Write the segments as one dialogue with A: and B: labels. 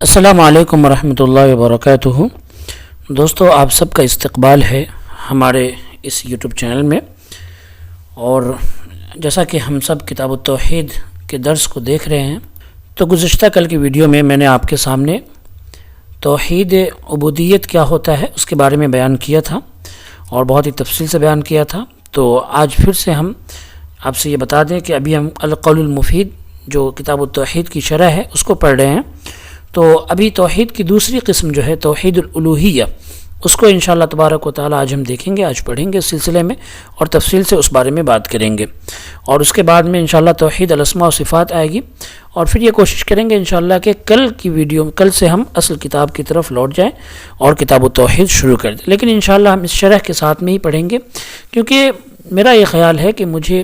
A: السلام علیکم ورحمۃ اللہ وبرکاتہ۔ دوستو، آپ سب کا استقبال ہے ہمارے اس یوٹیوب چینل میں، اور جیسا کہ ہم سب کتاب التوحید کے درس کو دیکھ رہے ہیں، تو گزشتہ کل کی ویڈیو میں نے آپ کے سامنے توحید عبودیت کیا ہوتا ہے اس کے بارے میں بیان کیا تھا، اور بہت ہی تفصیل سے بیان کیا تھا۔ تو آج پھر سے ہم آپ سے یہ بتا دیں کہ ابھی ہم القول المفید جو کتاب التوحید کی شرح ہے اس کو پڑھ رہے ہیں۔ تو ابھی توحید کی دوسری قسم جو ہے توحید الالوہیہ، اس کو انشاءاللہ تبارک و تعالی آج ہم دیکھیں گے، آج پڑھیں گے اس سلسلے میں، اور تفصیل سے اس بارے میں بات کریں گے۔ اور اس کے بعد میں انشاءاللہ توحید الاسماء و صفات آئے گی، اور پھر یہ کوشش کریں گے انشاءاللہ کہ کل سے ہم اصل کتاب کی طرف لوٹ جائیں اور کتاب التوحید شروع کر دیں۔ لیکن انشاءاللہ ہم اس شرح کے ساتھ میں ہی پڑھیں گے، کیونکہ میرا یہ خیال ہے کہ مجھے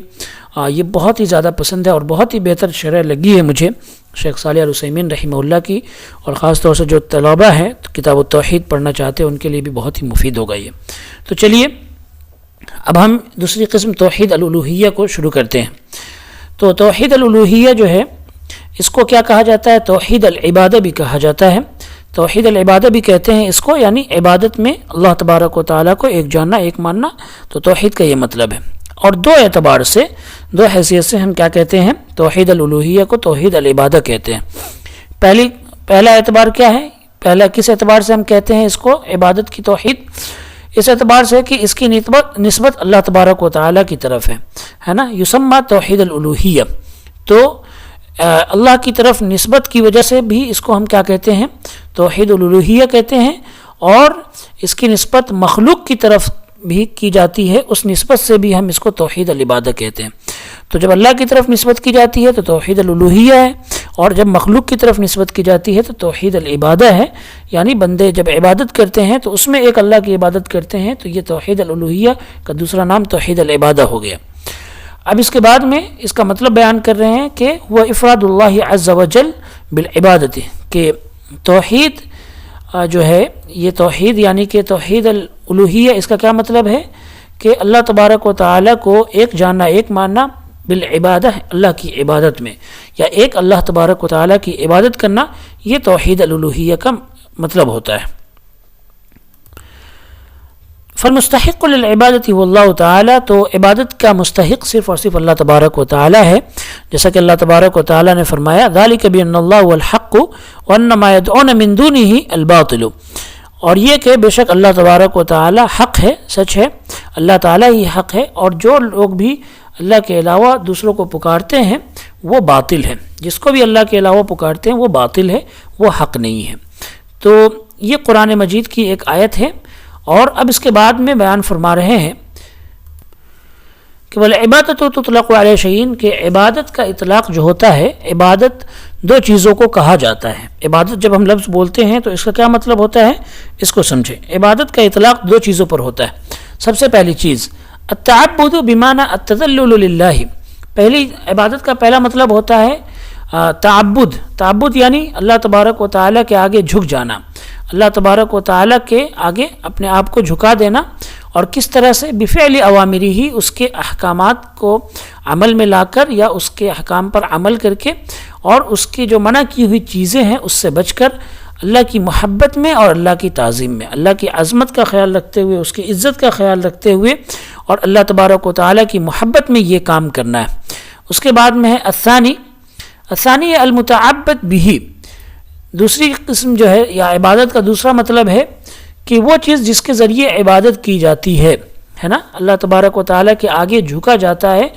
A: یہ بہت ہی زیادہ پسند ہے، اور بہت ہی بہتر شرح لگی ہے مجھے شیخ صالح العثیمین رحمہ اللہ کی، اور خاص طور سے جو طلباء ہیں کتاب التوحید پڑھنا چاہتے ہیں ان کے لیے بھی بہت ہی مفید ہوگا یہ۔ تو چلیے اب ہم دوسری قسم توحید الالوہیہ کو شروع کرتے ہیں۔ تو توحید الالوہیہ جو ہے اس کو کیا کہا جاتا ہے؟ توحید العبادہ بھی کہا جاتا ہے، توحید العبادہ بھی کہتے ہیں اس کو، یعنی عبادت میں اللہ تبارک و تعالیٰ کو ایک جاننا، ایک ماننا، تو توحید کا یہ مطلب ہے۔ اور دو اعتبار سے، دو حیثیت سے ہم کیا کہتے ہیں؟ توحید الالوہیہ کو توحید العبادہ کہتے ہیں۔ پہلا اعتبار کیا ہے؟ پہلا کس اعتبار سے ہم کہتے ہیں اس کو عبادت کی توحید؟ اس اعتبار سے کہ اس کی نسبت اللہ تبارک و تعالیٰ کی طرف ہے نا، یسمى توحید الالوہیہ، تو اللہ کی طرف نسبت کی وجہ سے بھی اس کو ہم کیا کہتے ہیں؟ توحید الالوہیہ کہتے ہیں۔ اور اس کی نسبت مخلوق کی طرف بھی کی جاتی ہے، اس نسبت سے بھی ہم اس کو توحید العبادہ کہتے ہیں۔ تو جب اللہ کی طرف نسبت کی جاتی ہے تو توحید الالوہیہ ہے، اور جب مخلوق کی طرف نسبت کی جاتی ہے تو توحید العبادہ ہے، یعنی بندے جب عبادت کرتے ہیں تو اس میں ایک اللہ کی عبادت کرتے ہیں، تو یہ توحید الالوہیہ کا دوسرا نام توحید العبادہ ہو گیا۔ اب اس کے بعد میں اس کا مطلب بیان کر رہے ہیں کہ وہ افراد اللہ عز وجل بالعبادت، کہ توحید جو ہے یہ توحید یعنی کہ توحید الالوہیہ، اس کا کیا مطلب ہے؟ کہ اللہ تبارک و تعالیٰ کو ایک جاننا، ایک ماننا، بالعبادہ، اللہ کی عبادت میں، یا ایک اللہ تبارک و تعالیٰ کی عبادت کرنا، یہ توحید الالوہیہ کا مطلب ہوتا ہے۔ فالمستحق للعبادت هو اللہ تعالیٰ، تو عبادت کا مستحق صرف اور صرف اللہ تبارک و تعالیٰ ہے، جیسا کہ اللہ تبارک و تعالیٰ نے فرمایا ذالک بان اللہ هو الحق وان ما يدعون من دونه الباطل، اور یہ کہ بے شک اللہ تبارک و تعالیٰ حق ہے، سچ ہے، اللہ تعالیٰ ہی حق ہے، اور جو لوگ بھی اللہ کے علاوہ دوسروں کو پکارتے ہیں وہ باطل ہے، جس کو بھی اللہ کے علاوہ پکارتے ہیں وہ باطل ہے، وہ حق نہیں ہے۔ تو یہ قرآن مجید کی ایک آیت ہے، اور اب اس کے بعد میں بیان فرما رہے ہیں کہ والعبادۃ تطلق علی شیئین، کہ عبادت کا اطلاق جو ہوتا ہے، عبادت دو چیزوں کو کہا جاتا ہے۔ عبادت جب ہم لفظ بولتے ہیں تو اس کا کیا مطلب ہوتا ہے، اس کو سمجھیں۔ عبادت کا اطلاق دو چیزوں پر ہوتا ہے۔ سب سے پہلی چیز التعبد بمعنی التذلل للہ، پہلی عبادت کا پہلا مطلب ہوتا ہے تعبد یعنی اللہ تبارک و تعالیٰ کے آگے جھک جانا، اللہ تبارک و تعالیٰ کے آگے اپنے آپ کو جھکا دینا، اور کس طرح سے؟ بفعل اوامری ہی، اس کے احکامات کو عمل میں لا کر، یا اس کے احکام پر عمل کر کے، اور اس کی جو منع کی ہوئی چیزیں ہیں اس سے بچ کر، اللہ کی محبت میں اور اللہ کی تعظیم میں، اللہ کی عظمت کا خیال رکھتے ہوئے، اس کی عزت کا خیال رکھتے ہوئے، اور اللہ تبارک و تعالیٰ کی محبت میں یہ کام کرنا ہے۔ اس کے بعد میں ہے الثانی المتعبد به، دوسری قسم جو ہے یا عبادت کا دوسرا مطلب ہے کہ وہ چیز جس کے ذریعے عبادت کی جاتی ہے نا، اللہ تبارک و تعالیٰ کے آگے جھکا جاتا ہے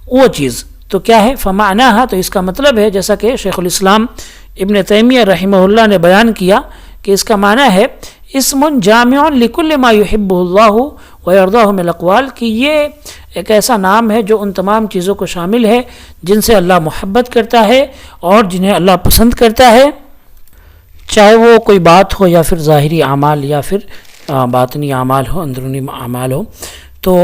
A: وہ چیز، تو کیا ہے؟ فمعناها، تو اس کا مطلب ہے جیسا کہ شیخ الاسلام ابن تیمیہ رحمہ اللہ نے بیان کیا کہ اس کا معنی ہے اسم جامع لکل ما یحبہ اللہ ویرضاہ من الاقوال، کہ یہ ایک ایسا نام ہے جو ان تمام چیزوں کو شامل ہے جن سے اللہ محبت کرتا ہے اور جنہیں اللہ پسند کرتا ہے، چاہے وہ کوئی بات ہو یا پھر ظاہری اعمال یا پھر باطنی اعمال ہو، اندرونی اعمال ہو۔ تو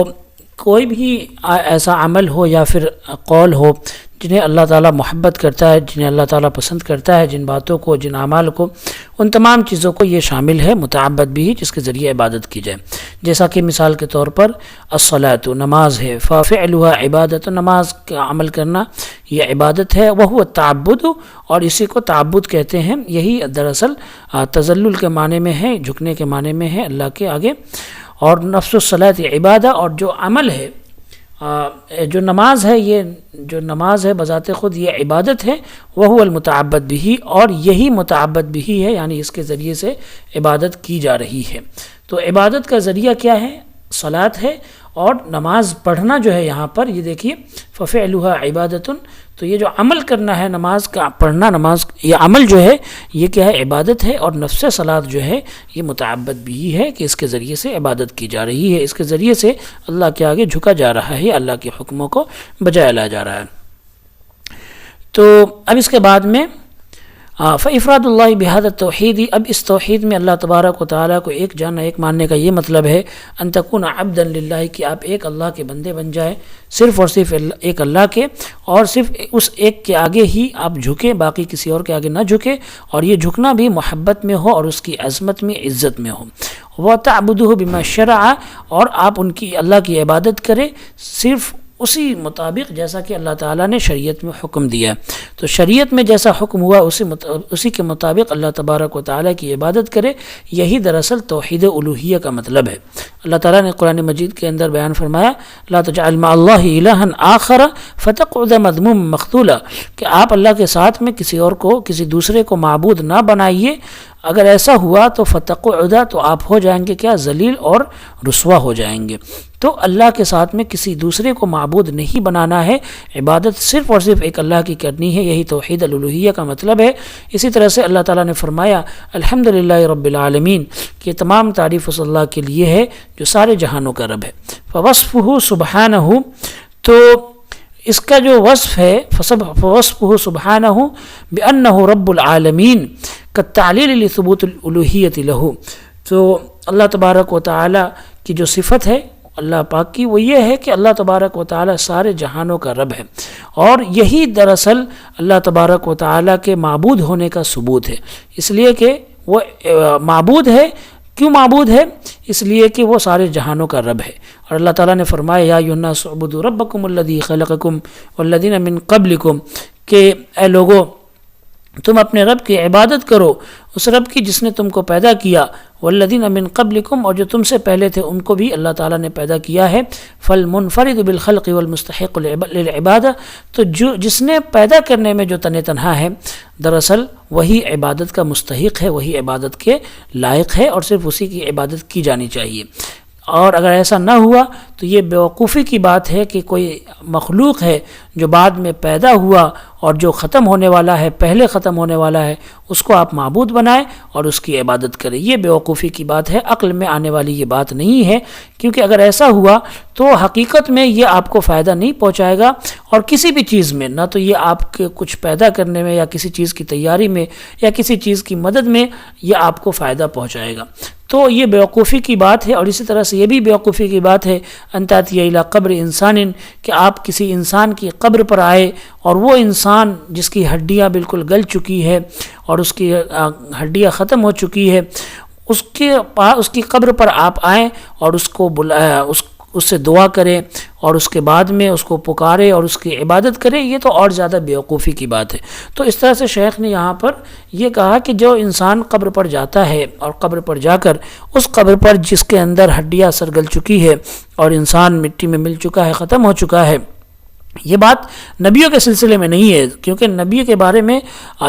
A: کوئی بھی ایسا عمل ہو یا پھر قول ہو جنہیں اللہ تعالیٰ محبت کرتا ہے، جنہیں اللہ تعالیٰ پسند کرتا ہے، جن باتوں کو، جن اعمال کو ان تمام چیزوں کو یہ شامل ہے متعبد بھی جس کے ذریعے عبادت کی جائے. جیسا کہ مثال کے طور پر الصلاۃ نماز ہے، ففعلها عبادت، نماز کا عمل کرنا یہ عبادت ہے. وہو التعبد، اور اسی کو تعبد کہتے ہیں. یہی دراصل تذلل کے معنی میں ہے، جھکنے کے معنی میں ہے اللہ کے آگے. اور نفس الصلاۃ عبادہ، اور جو عمل ہے جو نماز ہے، یہ جو نماز ہے بذات خود یہ عبادت ہے. وہو المتعبد بھی، اور یہی متعبد بھی ہے، یعنی اس کے ذریعے سے عبادت کی جا رہی ہے. تو عبادت کا ذریعہ کیا ہے؟ صلاۃ ہے. اور نماز پڑھنا جو ہے یہاں پر یہ دیکھیے ففعلها عبادۃ، تو یہ جو عمل کرنا ہے نماز کا پڑھنا، نماز یہ عمل جو ہے یہ کیا ہے؟ عبادت ہے. اور نفس صلاۃ جو ہے یہ متعبد بھی ہے کہ اس کے ذریعے سے عبادت کی جا رہی ہے، اس کے ذریعے سے اللہ کے آگے جھکا جا رہا ہے، اللہ کے حکموں کو بجائے لایا جا رہا ہے. تو اب اس کے بعد میں فافراد اللہ بہذا التوحید، اب اس توحید میں اللہ تبارک و تعالیٰ کو ایک جاننا، ایک ماننے کا یہ مطلب ہے ان تکون عبدا للہ، کہ آپ ایک اللہ کے بندے بن جائیں، صرف اور صرف ایک اللہ کے، اور صرف اس ایک کے آگے ہی آپ جھکیں، باقی کسی اور کے آگے نہ جھکیں. اور یہ جھکنا بھی محبت میں ہو اور اس کی عظمت میں، عزت میں ہو. وَتَعْبُدُهُ بِمَا شَرَعَ، اور آپ ان کی اللہ کی عبادت کریں صرف اسی مطابق جیسا کہ اللہ تعالیٰ نے شریعت میں حکم دیا. تو شریعت میں جیسا حکم ہوا اسی کے مطابق اللہ تبارک و تعالیٰ کی عبادت کرے. یہی دراصل توحید الوہیہ کا مطلب ہے. اللہ تعالیٰ نے قرآن مجید کے اندر بیان فرمایا لا تجعل مع اللہ الہا آخر فتقعد مذموما مخذولا، کہ آپ اللہ کے ساتھ میں کسی اور کو، کسی دوسرے کو معبود نہ بنائیے. اگر ایسا ہوا تو فتقعد، تو آپ ہو جائیں گے کیا؟ ذلیل اور رسوا ہو جائیں گے. تو اللہ کے ساتھ میں کسی دوسرے کو معبود نہیں بنانا ہے، عبادت صرف اور صرف ایک اللہ کی کرنی ہے. یہی توحید الالوہیہ کا مطلب ہے. اسی طرح سے اللہ تعالیٰ نے فرمایا الحمدللہ رب العالمین، کہ تمام تعریف اس اللہ کے لیے ہے جو سارے جہانوں کا رب ہے. فوصفہ سبحانہ، تو اس کا جو وصف ہے فوصفہ سبحانہ بأنہ رب العالمین کالتعلیل لثبوت الالوہیۃ لہ، تو اللہ تبارک و تعالیٰ کی جو صفت ہے اللہ پاک کی وہ یہ ہے کہ اللہ تبارک و تعالیٰ سارے جہانوں کا رب ہے. اور یہی دراصل اللہ تبارک و تعالیٰ کے معبود ہونے کا ثبوت ہے. اس لیے کہ وہ معبود ہے. کیوں معبود ہے؟ اس لیے کہ وہ سارے جہانوں کا رب ہے. اور اللہ تعالیٰ نے فرمایا یا ایھا الناس اعبدوا ربکم الذی خلقکم والذین من قبلکم، کہ اے لوگو تم اپنے رب کی عبادت کرو، اس رب کی جس نے تم کو پیدا کیا، والذین من قبلکم، اور جو تم سے پہلے تھے ان کو بھی اللہ تعالیٰ نے پیدا کیا ہے. فالمنفرد بالخلق والمستحق للعبادہ، تو جس نے پیدا کرنے میں جو تنہا ہے دراصل وہی عبادت کا مستحق ہے، وہی عبادت کے لائق ہے، اور صرف اسی کی عبادت کی جانی چاہیے. اور اگر ایسا نہ ہوا تو یہ بیوقوفی کی بات ہے کہ کوئی مخلوق ہے جو بعد میں پیدا ہوا اور جو ختم ہونے والا ہے، پہلے ختم ہونے والا ہے، اس کو آپ معبود بنائیں اور اس کی عبادت کریں. یہ بیوقوفی کی بات ہے، عقل میں آنے والی یہ بات نہیں ہے. کیونکہ اگر ایسا ہوا تو حقیقت میں یہ آپ کو فائدہ نہیں پہنچائے گا، اور کسی بھی چیز میں، نہ تو یہ آپ کے کچھ پیدا کرنے میں یا کسی چیز کی تیاری میں یا کسی چیز کی مدد میں یہ آپ کو فائدہ پہنچائے گا. تو یہ بیوقوفی کی بات ہے. اور اسی طرح سے یہ بھی بیوقوفی کی بات ہے ان تأتی الی قبر انسان، کہ آپ کسی انسان کی قبر پر آئے اور وہ انسان جس کی ہڈیاں بالکل گل چکی ہے اور اس کی ہڈیاں ختم ہو چکی ہے، اس کی قبر پر آپ آئیں اور اس کو اس سے دعا کریں اور اس کے بعد میں اس کو پکارے اور اس کی عبادت کرے، یہ تو اور زیادہ بیوقوفی کی بات ہے. تو اس طرح سے شیخ نے یہاں پر یہ کہا کہ جو انسان قبر پر جاتا ہے اور قبر پر جا کر اس قبر پر جس کے اندر ہڈیاں سرگل چکی ہے اور انسان مٹی میں مل چکا ہے، ختم ہو چکا ہے، یہ بات نبیوں کے سلسلے میں نہیں ہے. کیونکہ نبی کے بارے میں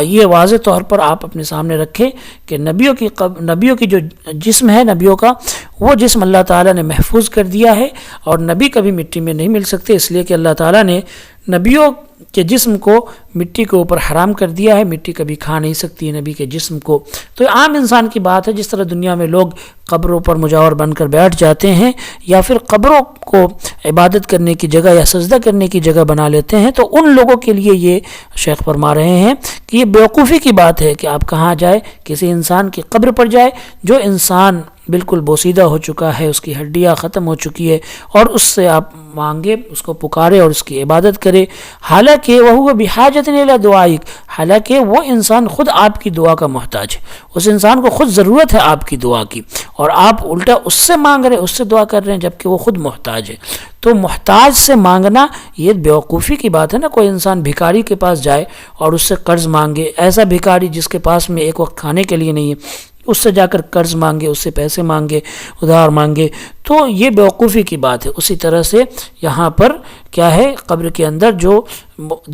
A: یہ واضح طور پر آپ اپنے سامنے رکھیں کہ نبیوں کی جو جسم ہے، نبیوں کا وہ جسم اللہ تعالیٰ نے محفوظ کر دیا ہے، اور نبی کبھی مٹی میں نہیں مل سکتے. اس لیے کہ اللہ تعالیٰ نے نبیوں کے جسم کو مٹی کے اوپر حرام کر دیا ہے. مٹی کبھی کھا نہیں سکتی ہے نبی کے جسم کو. تو عام انسان کی بات ہے، جس طرح دنیا میں لوگ قبروں پر مجاور بن کر بیٹھ جاتے ہیں یا پھر قبروں کو عبادت کرنے کی جگہ یا سجدہ کرنے کی جگہ بنا لیتے ہیں، تو ان لوگوں کے لیے یہ شیخ فرما رہے ہیں کہ یہ بیوقوفی کی بات ہے کہ آپ کہاں جائے، کسی انسان کی قبر پر جائے جو انسان بالکل بوسیدہ ہو چکا ہے، اس کی ہڈیاں ختم ہو چکی ہے، اور اس سے آپ مانگے، اس کو پکارے اور اس کی عبادت کرے. حالانکہ وہ بحاجت الی دعائک، حالانکہ وہ انسان خود آپ کی دعا کا محتاج ہے، اس انسان کو خود ضرورت ہے آپ کی دعا کی، اور آپ الٹا اس سے مانگ رہے ہیں، اس سے دعا کر رہے ہیں، جبکہ وہ خود محتاج ہے۔ تو محتاج سے مانگنا یہ بیوقوفی کی بات ہے نا۔ کوئی انسان بھکاری کے پاس جائے اور اس سے قرض مانگے، ایسا بھکاری جس کے پاس میں ایک وقت کھانے کے لیے نہیں ہے، اس سے جا کر قرض مانگے، اس سے پیسے مانگے، ادھار مانگے، تو یہ بیوقوفی کی بات ہے۔ اسی طرح سے یہاں پر کیا ہے، قبر کے اندر جو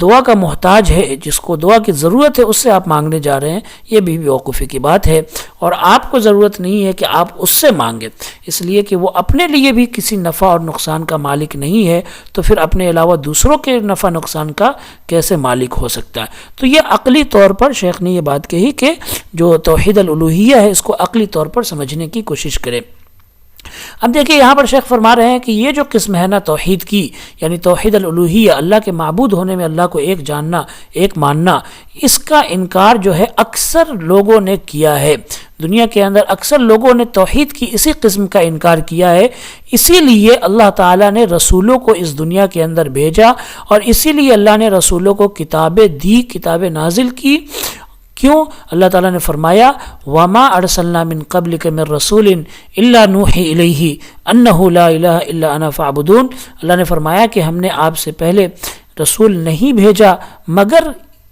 A: دعا کا محتاج ہے، جس کو دعا کی ضرورت ہے، اس سے آپ مانگنے جا رہے ہیں، یہ بھی بیوقوفی کی بات ہے۔ اور آپ کو ضرورت نہیں ہے کہ آپ اس سے مانگیں، اس لیے کہ وہ اپنے لیے بھی کسی نفع اور نقصان کا مالک نہیں ہے، تو پھر اپنے علاوہ دوسروں کے نفع نقصان کا کیسے مالک ہو سکتا ہے؟ تو یہ عقلی طور پر شیخ نے یہ بات کہی کہ جو توحید الالوہیہ ہے، اس کو عقلی طور پر سمجھنے کی کوشش کرے۔ اب دیکھیں یہاں پر شیخ فرما رہے ہیں کہ یہ جو قسم ہے نا توحید کی، یعنی توحید الالوہیہ، اللہ کے معبود ہونے میں اللہ کو ایک جاننا، ایک ماننا، اس کا انکار جو ہے اکثر لوگوں نے کیا ہے۔ دنیا کے اندر اکثر لوگوں نے توحید کی اسی قسم کا انکار کیا ہے، اسی لیے اللہ تعالیٰ نے رسولوں کو اس دنیا کے اندر بھیجا، اور اسی لیے اللہ نے رسولوں کو کتابیں دی، کتابیں نازل کی۔ کیوں؟ اللہ تعالیٰ نے فرمایا وَمَا أَرْسَلْنَا مِن قَبْلِكَ مِن رَسُولٍ إِلَّا نُوحِي إِلَيْهِ أَنَّهُ لَا إِلَهَ إِلَّا أَنَا فَاعْبُدُونِ۔ اللہ نے فرمایا کہ ہم نے آپ سے پہلے رسول نہیں بھیجا مگر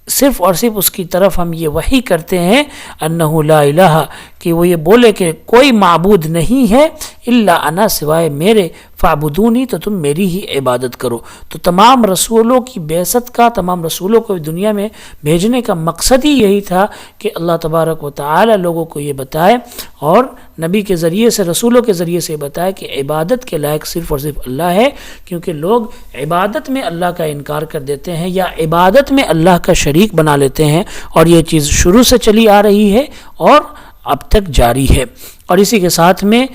A: صرف اور صرف اس کی طرف ہم یہ وحی کرتے ہیں انہ لا الہ، کہ وہ یہ بولے کہ کوئی معبود نہیں ہے الا انا، سوائے میرے، فاعبدونی، تو تم میری ہی عبادت کرو۔ تو تمام رسولوں کی بعثت کا، تمام رسولوں کو دنیا میں بھیجنے کا مقصد ہی یہی تھا کہ اللہ تبارک و تعالی لوگوں کو یہ بتائے، اور نبی کے ذریعے سے، رسولوں کے ذریعے سے بتائے کہ عبادت کے لائق صرف اور صرف اللہ ہے، کیونکہ لوگ عبادت میں اللہ کا انکار کر دیتے ہیں یا عبادت میں اللہ کا شریک بنا لیتے ہیں، اور یہ چیز شروع سے چلی آ رہی ہے اور اب تک جاری ہے۔ اور اسی کے ساتھ میں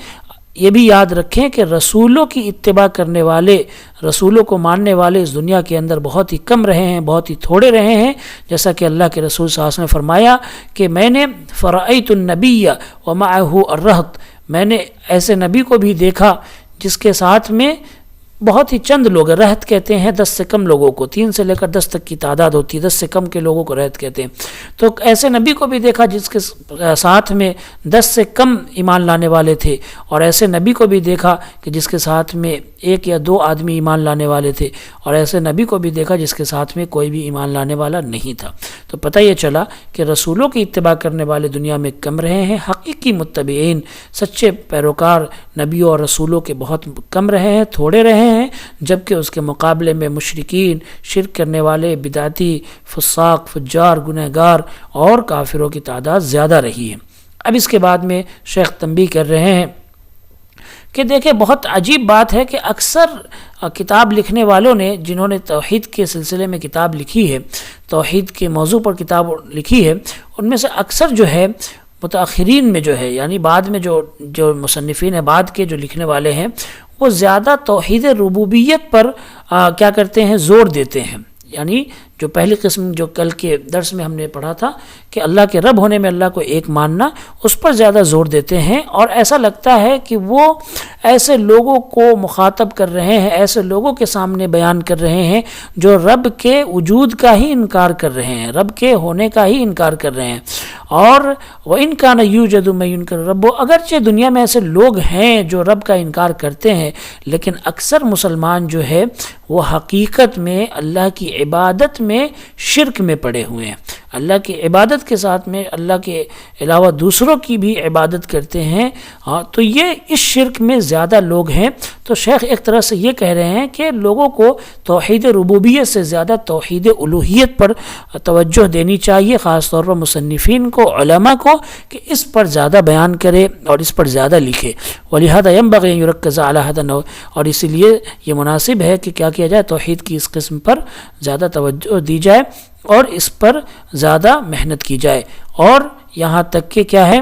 A: یہ بھی یاد رکھیں کہ رسولوں کی اتباع کرنے والے، رسولوں کو ماننے والے اس دنیا کے اندر بہت ہی کم رہے ہیں، بہت ہی تھوڑے رہے ہیں، جیسا کہ اللہ کے رسول صلی اللہ علیہ وسلم نے فرمایا کہ میں نے فرأیت النبی ومعہ الرہط، میں نے ایسے نبی کو بھی دیکھا جس کے ساتھ میں بہت ہی چند لوگ، رہت کہتے ہیں 10 سے کم لوگوں کو، 3 سے لے کر 10 تک کی تعداد ہوتی ہے، 10 سے کم کے لوگوں کو رہت کہتے ہیں۔ تو ایسے نبی کو بھی دیکھا جس کے ساتھ میں 10 سے کم ایمان لانے والے تھے، اور ایسے نبی کو بھی دیکھا کہ جس کے ساتھ میں 1 یا 2 آدمی ایمان لانے والے تھے، اور ایسے نبی کو بھی دیکھا جس کے ساتھ میں کوئی بھی ایمان لانے والا نہیں تھا۔ تو پتہ یہ چلا کہ رسولوں کی اتباع کرنے والے دنیا میں کم رہے ہیں، حقیقی متبعین، سچے پیروکار نبیوں اور رسولوں کے بہت کم رہے ہیں، تھوڑے رہے ہیں، جبکہ اس کے مقابلے میں مشرکین، شرک کرنے والے، بدعتی، فساق، فجار، گنہگار اور کافروں کی تعداد زیادہ رہی ہے۔ اب اس کے بعد میں شیخ تنبیہ کر رہے ہیں کہ دیکھیں بہت عجیب بات ہے کہ اکثر کتاب لکھنے والوں نے، جنہوں نے توحید کے سلسلے میں کتاب لکھی ہے، توحید کے موضوع پر کتاب لکھی ہے، ان میں سے اکثر جو ہے متاخرین میں جو ہے، یعنی بعد میں جو مصنفین ہیں، بعد کے جو لکھنے والے ہیں، وہ زیادہ توحید ربوبیت پر کیا کرتے ہیں، زور دیتے ہیں۔ یعنی جو پہلی قسم جو کل کے درس میں ہم نے پڑھا تھا کہ اللہ کے رب ہونے میں اللہ کو ایک ماننا، اس پر زیادہ زور دیتے ہیں، اور ایسا لگتا ہے کہ وہ ایسے لوگوں کو مخاطب کر رہے ہیں، ایسے لوگوں کے سامنے بیان کر رہے ہیں جو رب کے وجود کا ہی انکار کر رہے ہیں، رب کے ہونے کا ہی انکار کر رہے ہیں۔ اور وَإِن كَانَ يُوجَدُ مَن يُنكِرُ رَبَّهُ، اگرچہ دنیا میں ایسے لوگ ہیں جو رب کا انکار کرتے ہیں، لیکن اکثر مسلمان جو ہے وہ حقیقت میں اللہ کی عبادت میں شرک میں پڑے ہوئے ہیں، اللہ کی عبادت کے ساتھ میں اللہ کے علاوہ دوسروں کی بھی عبادت کرتے ہیں۔ تو یہ اس شرک میں زیادہ لوگ ہیں۔ تو شیخ ایک طرح سے یہ کہہ رہے ہیں کہ لوگوں کو توحید ربوبیت سے زیادہ توحید الوہیت پر توجہ دینی چاہیے، خاص طور پر مصنفین کو، علماء کو، کہ اس پر زیادہ بیان کرے اور اس پر زیادہ لکھے۔ وَلِهَذَا يَنبَغِي أَن يُرَكَّزَ عَلَى هَذَا النَّوْعِ، اور اسی لیے یہ مناسب ہے کہ کیا کیا جائے، توحید کی اس قسم پر زیادہ توجہ دی جائے اور اس پر زیادہ محنت کی جائے، اور یہاں تک کہ کیا ہے،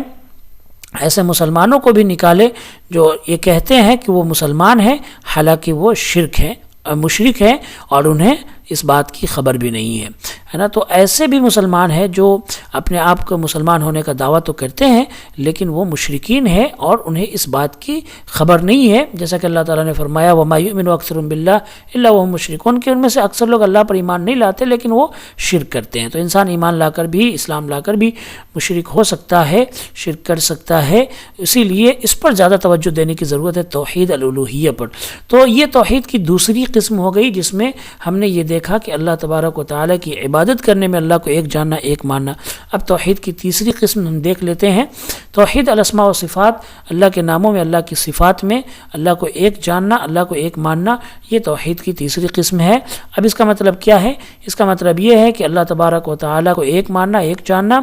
A: ایسے مسلمانوں کو بھی نکالے جو یہ کہتے ہیں کہ وہ مسلمان ہیں حالانکہ وہ شرک ہیں، مشرک ہیں، اور انہیں اس بات کی خبر بھی نہیں ہے نا۔ تو ایسے بھی مسلمان ہیں جو اپنے آپ کو مسلمان ہونے کا دعویٰ تو کرتے ہیں لیکن وہ مشرکین ہیں اور انہیں اس بات کی خبر نہیں ہے، جیسا کہ اللہ تعالیٰ نے فرمایا وَمَا يُؤْمِنُ أَكْثَرُهُم بِاللَّهِ إِلَّا وَهُمْ مُشْرِكُونَ، کہ ان میں سے اکثر لوگ اللہ پر ایمان نہیں لاتے لیکن وہ شرک کرتے ہیں۔ تو انسان ایمان لا کر بھی، اسلام لا کر بھی مشرک ہو سکتا ہے، شرک کر سکتا ہے، اسی لیے اس پر زیادہ توجہ دینے کی ضرورت ہے، توحید الالوہیہ پر۔ تو یہ توحید کی دوسری قسم ہو گئی جس میں ہم نے یہ دیکھا کہ اللہ تبارک و تعالیٰ کی عبادت کرنے میں اللہ کو ایک جاننا، ایک ماننا۔ اب توحید کی تیسری قسم ہم دیکھ لیتے ہیں، توحید الاسماء و صفات، اللہ کے ناموں میں، اللہ کی صفات میں اللہ کو ایک جاننا، اللہ کو ایک ماننا، یہ توحید کی تیسری قسم ہے۔ اب اس کا مطلب کیا ہے؟ اس کا مطلب یہ ہے کہ اللہ تبارک و تعالیٰ کو ایک ماننا، ایک جاننا،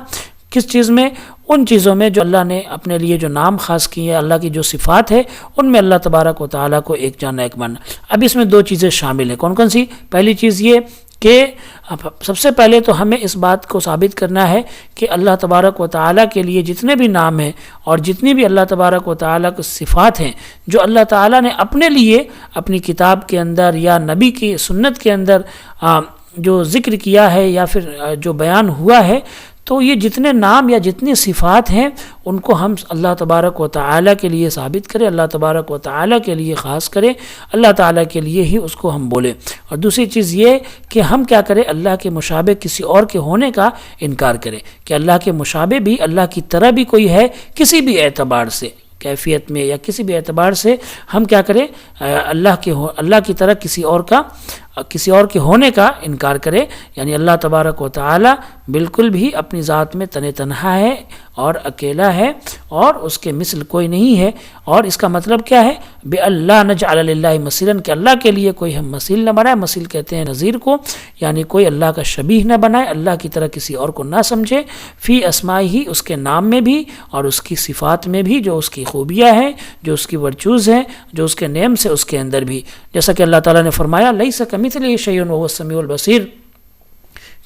A: کس چیز میں؟ ان چیزوں میں جو اللہ نے اپنے لیے جو نام خاص کیے ہیں، اللہ کی جو صفات ہے ان میں اللہ تبارک و تعالیٰ کو ایک جاننا، ایک ماننا۔ اب اس میں دو چیزیں شامل ہیں، کون کون سی؟ پہلی چیز یہ کہ سب سے پہلے تو ہمیں اس بات کو ثابت کرنا ہے کہ اللہ تبارک و تعالیٰ کے لیے جتنے بھی نام ہیں اور جتنی بھی اللہ تبارک و تعالیٰ کی صفات ہیں جو اللہ تعالیٰ نے اپنے لیے اپنی کتاب کے اندر یا نبی کی سنت کے اندر جو ذکر کیا ہے یا پھر جو بیان ہوا ہے، تو یہ جتنے نام یا جتنی صفات ہیں ان کو ہم اللہ تبارک و تعالیٰ کے لیے ثابت کریں، اللہ تبارک و تعالیٰ کے لیے خاص کریں، اللہ تعالیٰ کے لیے ہی اس کو ہم بولیں۔ اور دوسری چیز یہ کہ ہم کیا کریں؟ اللہ کے مشابہ کسی اور کے ہونے کا انکار کریں کہ اللہ کے مشابہ بھی اللہ کی طرح بھی کوئی ہے، کسی بھی اعتبار سے، کیفیت میں یا کسی بھی اعتبار سے ہم کیا کریں؟ اللہ کی طرح کسی اور کے ہونے کا انکار کرے، یعنی اللہ تبارک و تعالی بالکل بھی اپنی ذات میں تنہا ہے اور اکیلا ہے اور اس کے مثل کوئی نہیں ہے۔ اور اس کا مطلب کیا ہے؟ بِأَلَّا نَجْعَلَ لِلَّهِ مَثِيلًا، کہ اللہ کے لیے کوئی ہم مثیل نہ بنائے، مثیل کہتے ہیں نظیر کو، یعنی کوئی اللہ کا شبیہ نہ بنائے، اللہ کی طرح کسی اور کو نہ سمجھے، فی اسمائہ، اس کے نام میں بھی اور اس کی صفات میں بھی، جو اس کی خوبیاں ہیں، جو اس کی ورچوز ہیں، جو اس کے نیم سے اس کے اندر بھی، جیسا کہ اللہ تعالیٰ نے فرمایا لیس کمثلہ شیء وہو السمیع البصیر،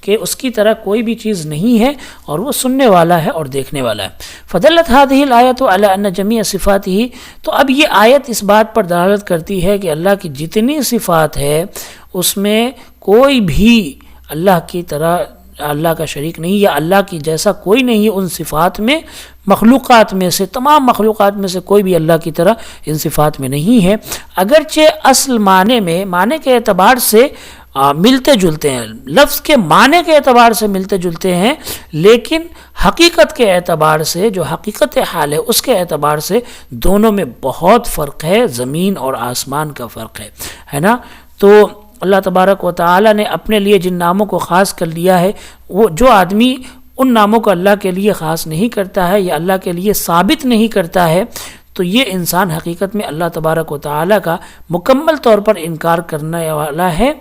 A: کہ اس کی طرح کوئی بھی چیز نہیں ہے اور وہ سننے والا ہے اور دیکھنے والا ہے۔ فدلت هذه الآیۃ علی ان جمیع صفاتہ، تو اب یہ آیت اس بات پر دلالت کرتی ہے کہ اللہ کی جتنی صفات ہے اس میں کوئی بھی اللہ کی طرح اللہ کا شریک نہیں یا اللہ کی جیسا کوئی نہیں ہے ان صفات میں، مخلوقات میں سے، تمام مخلوقات میں سے کوئی بھی اللہ کی طرح ان صفات میں نہیں ہے، اگرچہ اصل معنی کے اعتبار سے ملتے جلتے ہیں، لفظ کے معنی کے اعتبار سے ملتے جلتے ہیں، لیکن حقیقت کے اعتبار سے، جو حقیقت حال ہے اس کے اعتبار سے دونوں میں بہت فرق ہے، زمین اور آسمان کا فرق ہے نا۔ تو اللہ تبارک و تعالی نے اپنے لیے جن ناموں کو خاص کر لیا ہے، وہ جو آدمی ان ناموں کو اللہ کے لیے خاص نہیں کرتا ہے یا اللہ کے لیے ثابت نہیں کرتا ہے، تو یہ انسان حقیقت میں اللہ تبارک و تعالی کا مکمل طور پر انکار کرنے والا ہے،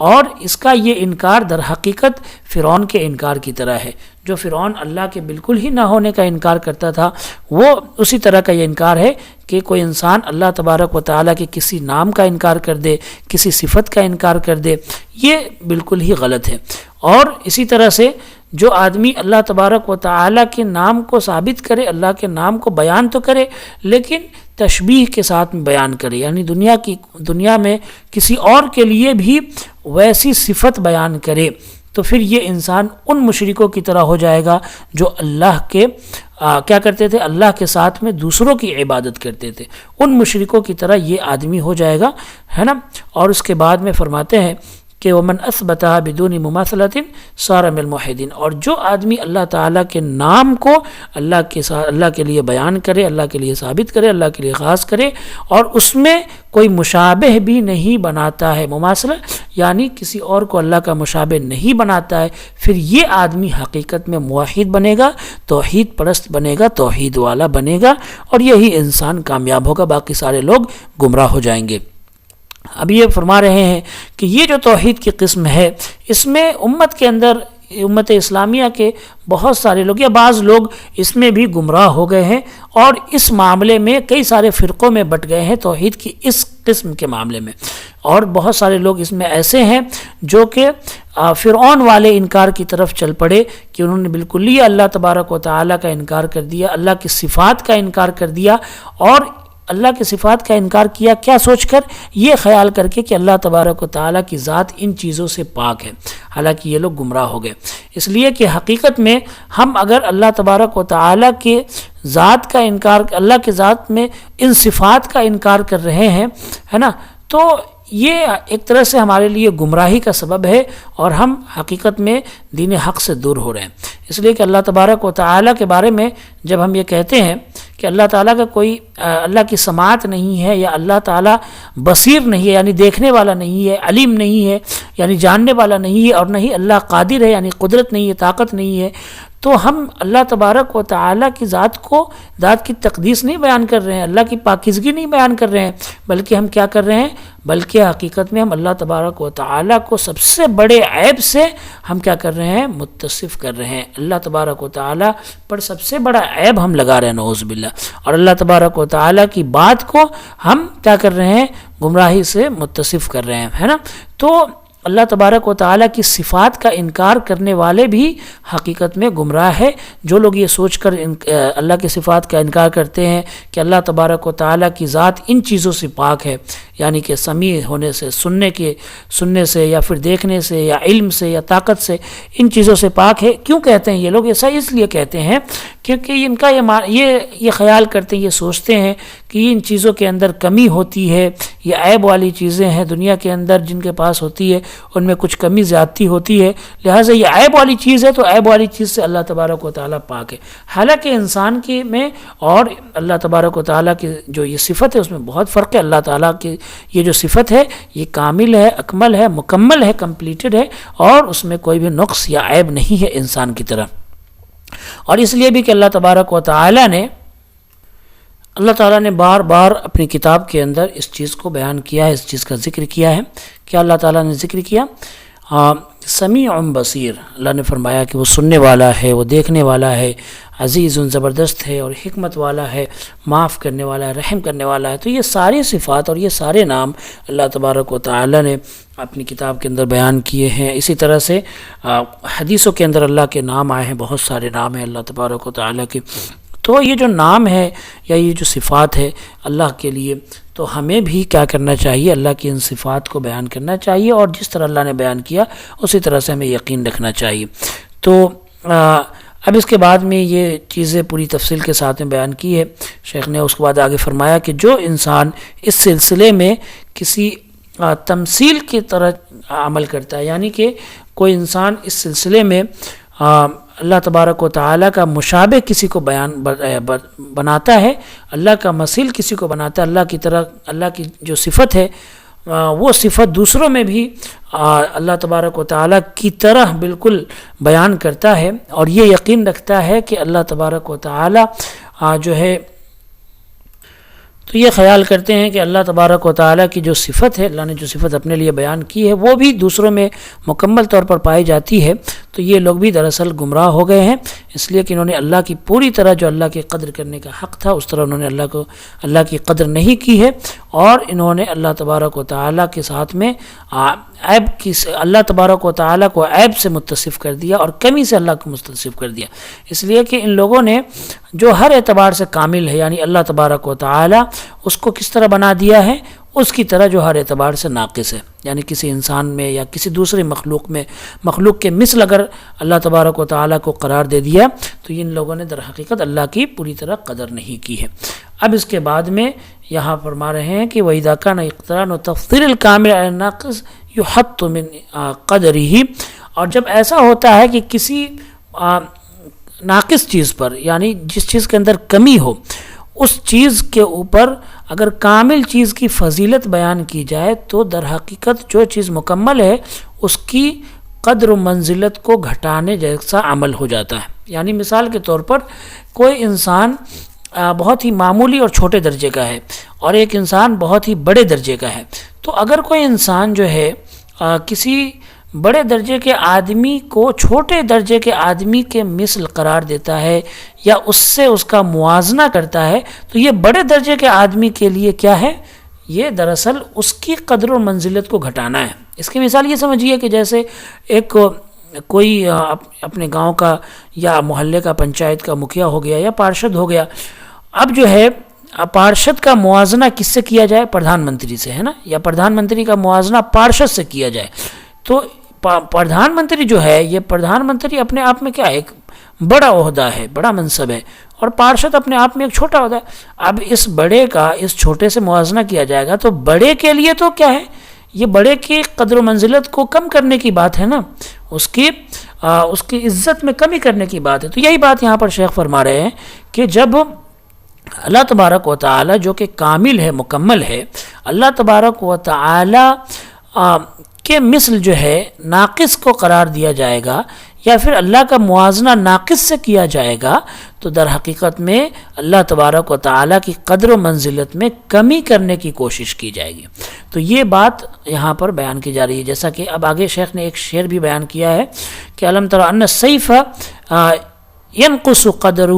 A: اور اس کا یہ انکار در حقیقت فرعون کے انکار کی طرح ہے۔ جو فرعون اللہ کے بالکل ہی نہ ہونے کا انکار کرتا تھا، وہ اسی طرح کا یہ انکار ہے کہ کوئی انسان اللہ تبارک و تعالیٰ کے کسی نام کا انکار کر دے، کسی صفت کا انکار کر دے، یہ بالکل ہی غلط ہے۔ اور اسی طرح سے جو آدمی اللہ تبارک و تعالیٰ کے نام کو ثابت کرے، اللہ کے نام کو بیان تو کرے لیکن تشبیہ کے ساتھ بیان کرے، یعنی دنیا میں کسی اور کے لیے بھی ویسی صفت بیان کرے، تو پھر یہ انسان ان مشرکوں کی طرح ہو جائے گا جو اللہ کے کیا کرتے تھے؟ اللہ کے ساتھ میں دوسروں کی عبادت کرتے تھے، ان مشرکوں کی طرح یہ آدمی ہو جائے گا، ہے نا۔ اور اس کے بعد میں فرماتے ہیں کہ وَمَنْ أَثْبَتَهَا بِدُونِ مُمَاثَلَةٍ صَارَ مِنَ الْمُوحِدِينَ، اور جو آدمی اللہ تعالیٰ کے نام کو اللہ کے لیے بیان کرے، اللہ کے لیے ثابت کرے، اللہ کے لیے خاص کرے اور اس میں کوئی مشابہ بھی نہیں بناتا ہے، مماثلہ یعنی کسی اور کو اللہ کا مشابہ نہیں بناتا ہے، پھر یہ آدمی حقیقت میں موحد بنے گا، توحید پرست بنے گا، توحید والا بنے گا، اور یہی انسان کامیاب ہوگا، باقی سارے لوگ گمراہ ہو جائیں گے۔ اب یہ فرما رہے ہیں کہ یہ جو توحید کی قسم ہے، اس میں امت کے اندر، امت اسلامیہ کے بہت سارے لوگ یا بعض لوگ اس میں بھی گمراہ ہو گئے ہیں، اور اس معاملے میں کئی سارے فرقوں میں بٹ گئے ہیں توحید کی اس قسم کے معاملے میں، اور بہت سارے لوگ اس میں ایسے ہیں جو کہ فرعون والے انکار کی طرف چل پڑے کہ انہوں نے بالکل ہی اللہ تبارک و تعالیٰ کا انکار کر دیا، اللہ کی صفات کا انکار کر دیا، اور اللہ کی صفات کا انکار کیا، کیا سوچ کر؟ یہ خیال کر کے کہ اللہ تبارک و تعالیٰ کی ذات ان چیزوں سے پاک ہے، حالانکہ یہ لوگ گمراہ ہو گئے۔ اس لیے کہ حقیقت میں ہم اگر اللہ تبارک و تعالیٰ کے ذات کا انکار، اللہ کے ذات میں ان صفات کا انکار کر رہے ہیں، ہے نا، تو یہ ایک طرح سے ہمارے لیے گمراہی کا سبب ہے، اور ہم حقیقت میں دین حق سے دور ہو رہے ہیں۔ اس لیے کہ اللہ تبارک و تعالیٰ کے بارے میں جب ہم یہ کہتے ہیں کہ اللہ تعالیٰ کا کوئی اللہ کی سماعت نہیں ہے، یا اللہ تعالیٰ بصیر نہیں ہے یعنی دیکھنے والا نہیں ہے، علیم نہیں ہے یعنی جاننے والا نہیں ہے، اور نہ ہی اللہ قادر ہے یعنی قدرت نہیں ہے، طاقت نہیں ہے، تو ہم اللہ تبارک و تعالیٰ کی ذات کی تقدیس نہیں بیان کر رہے ہیں، اللہ کی پاکیزگی نہیں بیان کر رہے ہیں، بلکہ ہم کیا کر رہے ہیں؟ بلکہ حقیقت میں ہم اللہ تبارک و تعالیٰ کو سب سے بڑے عیب سے ہم کیا کر رہے ہیں؟ متصف کر رہے ہیں۔ اللہ تبارک و تعالیٰ پر سب سے بڑا عیب ہم لگا رہے ہیں، نعوذ باللہ، اور اللہ تبارک و تعالیٰ کی بات کو ہم کیا کر رہے ہیں؟ گمراہی سے متصف کر رہے ہیں، ہے نا۔ تو اللہ تبارک و تعالیٰ کی صفات کا انکار کرنے والے بھی حقیقت میں گمراہ ہے۔ جو لوگ یہ سوچ کر اللہ کی صفات کا انکار کرتے ہیں کہ اللہ تبارک و تعالیٰ کی ذات ان چیزوں سے پاک ہے، یعنی کہ سمیع ہونے سے، سننے سے، یا پھر دیکھنے سے، یا علم سے، یا طاقت سے، ان چیزوں سے پاک ہے۔ کیوں کہتے ہیں یہ لوگ ایسا؟ اس لیے کہتے ہیں کیونکہ ان کا یہ خیال کرتے ہیں، یہ سوچتے ہیں کہ ان چیزوں کے اندر کمی ہوتی ہے، یہ عیب والی چیزیں ہیں دنیا کے اندر، جن کے پاس ہوتی ہے ان میں کچھ کمی زیادتی ہوتی ہے، لہٰذا یہ عیب والی چیز ہے، تو عیب والی چیز سے اللہ تبارک و تعالیٰ پاک ہے۔ حالانکہ انسان کے میں اور اللہ تبارک و تعالیٰ کی جو یہ صفت ہے اس میں بہت فرق ہے۔ اللہ تعالیٰ کی یہ جو صفت ہے یہ کامل ہے، اکمل ہے، مکمل ہے، کمپلیٹڈ ہے، اور اس میں کوئی بھی نقص یا عیب نہیں ہے انسان کی طرح۔ اور اس لیے بھی کہ اللہ تبارک و تعالیٰ نے بار بار اپنی کتاب کے اندر اس چیز کو بیان کیا ہے، اس چیز کا ذکر کیا ہے۔ کیا اللہ تعالیٰ نے ذکر کیا؟ سمیع بصیر، اللہ نے فرمایا کہ وہ سننے والا ہے، وہ دیکھنے والا ہے، عزیز زبردست ہے، اور حکمت والا ہے، معاف کرنے والا ہے، رحم کرنے والا ہے۔ تو یہ ساری صفات اور یہ سارے نام اللہ تبارک و تعالیٰ نے اپنی کتاب کے اندر بیان کیے ہیں۔ اسی طرح سے حدیثوں کے اندر اللہ کے نام آئے ہیں، بہت سارے نام ہیں اللہ تبارک و تعالیٰ کے۔ تو یہ جو نام ہے یا یہ جو صفات ہے اللہ کے لیے، تو ہمیں بھی کیا کرنا چاہیے؟ اللہ کی ان صفات کو بیان کرنا چاہیے، اور جس طرح اللہ نے بیان کیا اسی طرح سے ہمیں یقین رکھنا چاہیے۔ تو اب اس کے بعد میں یہ چیزیں پوری تفصیل کے ساتھ میں بیان کی ہے شیخ نے۔ اس کے بعد آگے فرمایا کہ جو انسان اس سلسلے میں کسی تمثیل کی طرح عمل کرتا ہے، یعنی کہ کوئی انسان اس سلسلے میں اللہ تبارک و تعالیٰ کا مشابہ کسی کو بناتا ہے، اللہ کا مثیل کسی کو بناتا ہے، اللہ کی طرح، اللہ کی جو صفت ہے وہ صفت دوسروں میں بھی اللہ تبارک و تعالیٰ کی طرح بالکل بیان کرتا ہے، اور یہ یقین رکھتا ہے کہ اللہ تبارک و تعالیٰ جو ہے، تو یہ خیال کرتے ہیں کہ اللہ تبارک و تعالیٰ کی جو صفت ہے، اللہ نے جو صفت اپنے لیے بیان کی ہے، وہ بھی دوسروں میں مکمل طور پر پائی جاتی ہے، تو یہ لوگ بھی دراصل گمراہ ہو گئے ہیں، اس لیے کہ انہوں نے اللہ کی پوری طرح جو اللہ کی قدر کرنے کا حق تھا اس طرح انہوں نے اللہ کی قدر نہیں کی ہے، اور انہوں نے اللہ تبارک و تعالیٰ کے ساتھ میں اللہ تبارک و تعالیٰ کو عیب سے متصف کر دیا، اور کمی سے اللہ کو متصف کر دیا، اس لیے کہ ان لوگوں نے جو ہر اعتبار سے کامل ہے، یعنی اللہ تبارک و تعالیٰ، اس کو کس طرح بنا دیا ہے؟ اس کی طرح جو ہر اعتبار سے ناقص ہے، یعنی کسی انسان میں یا کسی دوسرے مخلوق کے مثل اگر اللہ تبارک و تعالیٰ کو قرار دے دیا، تو ان لوگوں نے در حقیقت اللہ کی پوری طرح قدر نہیں کی ہے۔ اب اس کے بعد میں یہاں فرما رہے ہیں کہ وَإِذَا كَانَ اقتران تفضيل الكامل على الناقص يحط من قدره، اور جب ایسا ہوتا ہے کہ کسی ناقص چیز پر، یعنی جس چیز کے اندر کمی ہو، اس چیز کے اوپر اگر کامل چیز کی فضیلت بیان کی جائے، تو در حقیقت جو چیز مکمل ہے اس کی قدر و منزلت کو گھٹانے جیسا عمل ہو جاتا ہے۔ یعنی مثال کے طور پر کوئی انسان بہت ہی معمولی اور چھوٹے درجے کا ہے، اور ایک انسان بہت ہی بڑے درجے کا ہے، تو اگر کوئی انسان جو ہے کسی بڑے درجے کے آدمی کو چھوٹے درجے کے آدمی کے مثل قرار دیتا ہے، یا اس سے اس کا موازنہ کرتا ہے، تو یہ بڑے درجے کے آدمی کے لیے کیا ہے؟ یہ دراصل اس کی قدر و منزلت کو گھٹانا ہے۔ اس کی مثال یہ سمجھیے کہ جیسے کوئی اپنے گاؤں کا یا محلے کا پنچایت کا مکھیا ہو گیا یا پارشد ہو گیا، اب جو ہے پارشد کا موازنہ کس سے کیا جائے؟ پردھان منتری سے، ہے نا، یا پردھان منتری کا موازنہ پارشد سے کیا جائے، تو پردھان منتری جو ہے، یہ پردھان منتری اپنے آپ میں کیا ہے؟ ایک بڑا عہدہ ہے، بڑا منصب ہے، اور پارشد اپنے آپ میں ایک چھوٹا عہدہ ہے۔ اب اس بڑے کا اس چھوٹے سے موازنہ کیا جائے گا تو بڑے کے لیے تو کیا ہے؟ یہ بڑے کی قدر و منزلت کو کم کرنے کی بات ہے نا، اس کی عزت میں کمی کرنے کی بات ہے۔ تو یہی بات یہاں پر شیخ فرما رہے ہیں کہ جب اللہ تبارک و تعالی جو کہ کامل ہے، مکمل ہے، اللہ تبارک و تعالی کے مثل جو ہے ناقص کو قرار دیا جائے گا، یا پھر اللہ کا موازنہ ناقص سے کیا جائے گا، تو در حقیقت میں اللہ تبارک و تعالی کی قدر و منزلت میں کمی کرنے کی کوشش کی جائے گی۔ تو یہ بات یہاں پر بیان کی جا رہی ہے، جیسا کہ اب آگے شیخ نے ایک شعر بھی بیان کیا ہے کہ الم تر ان السیف ینقص قدرہ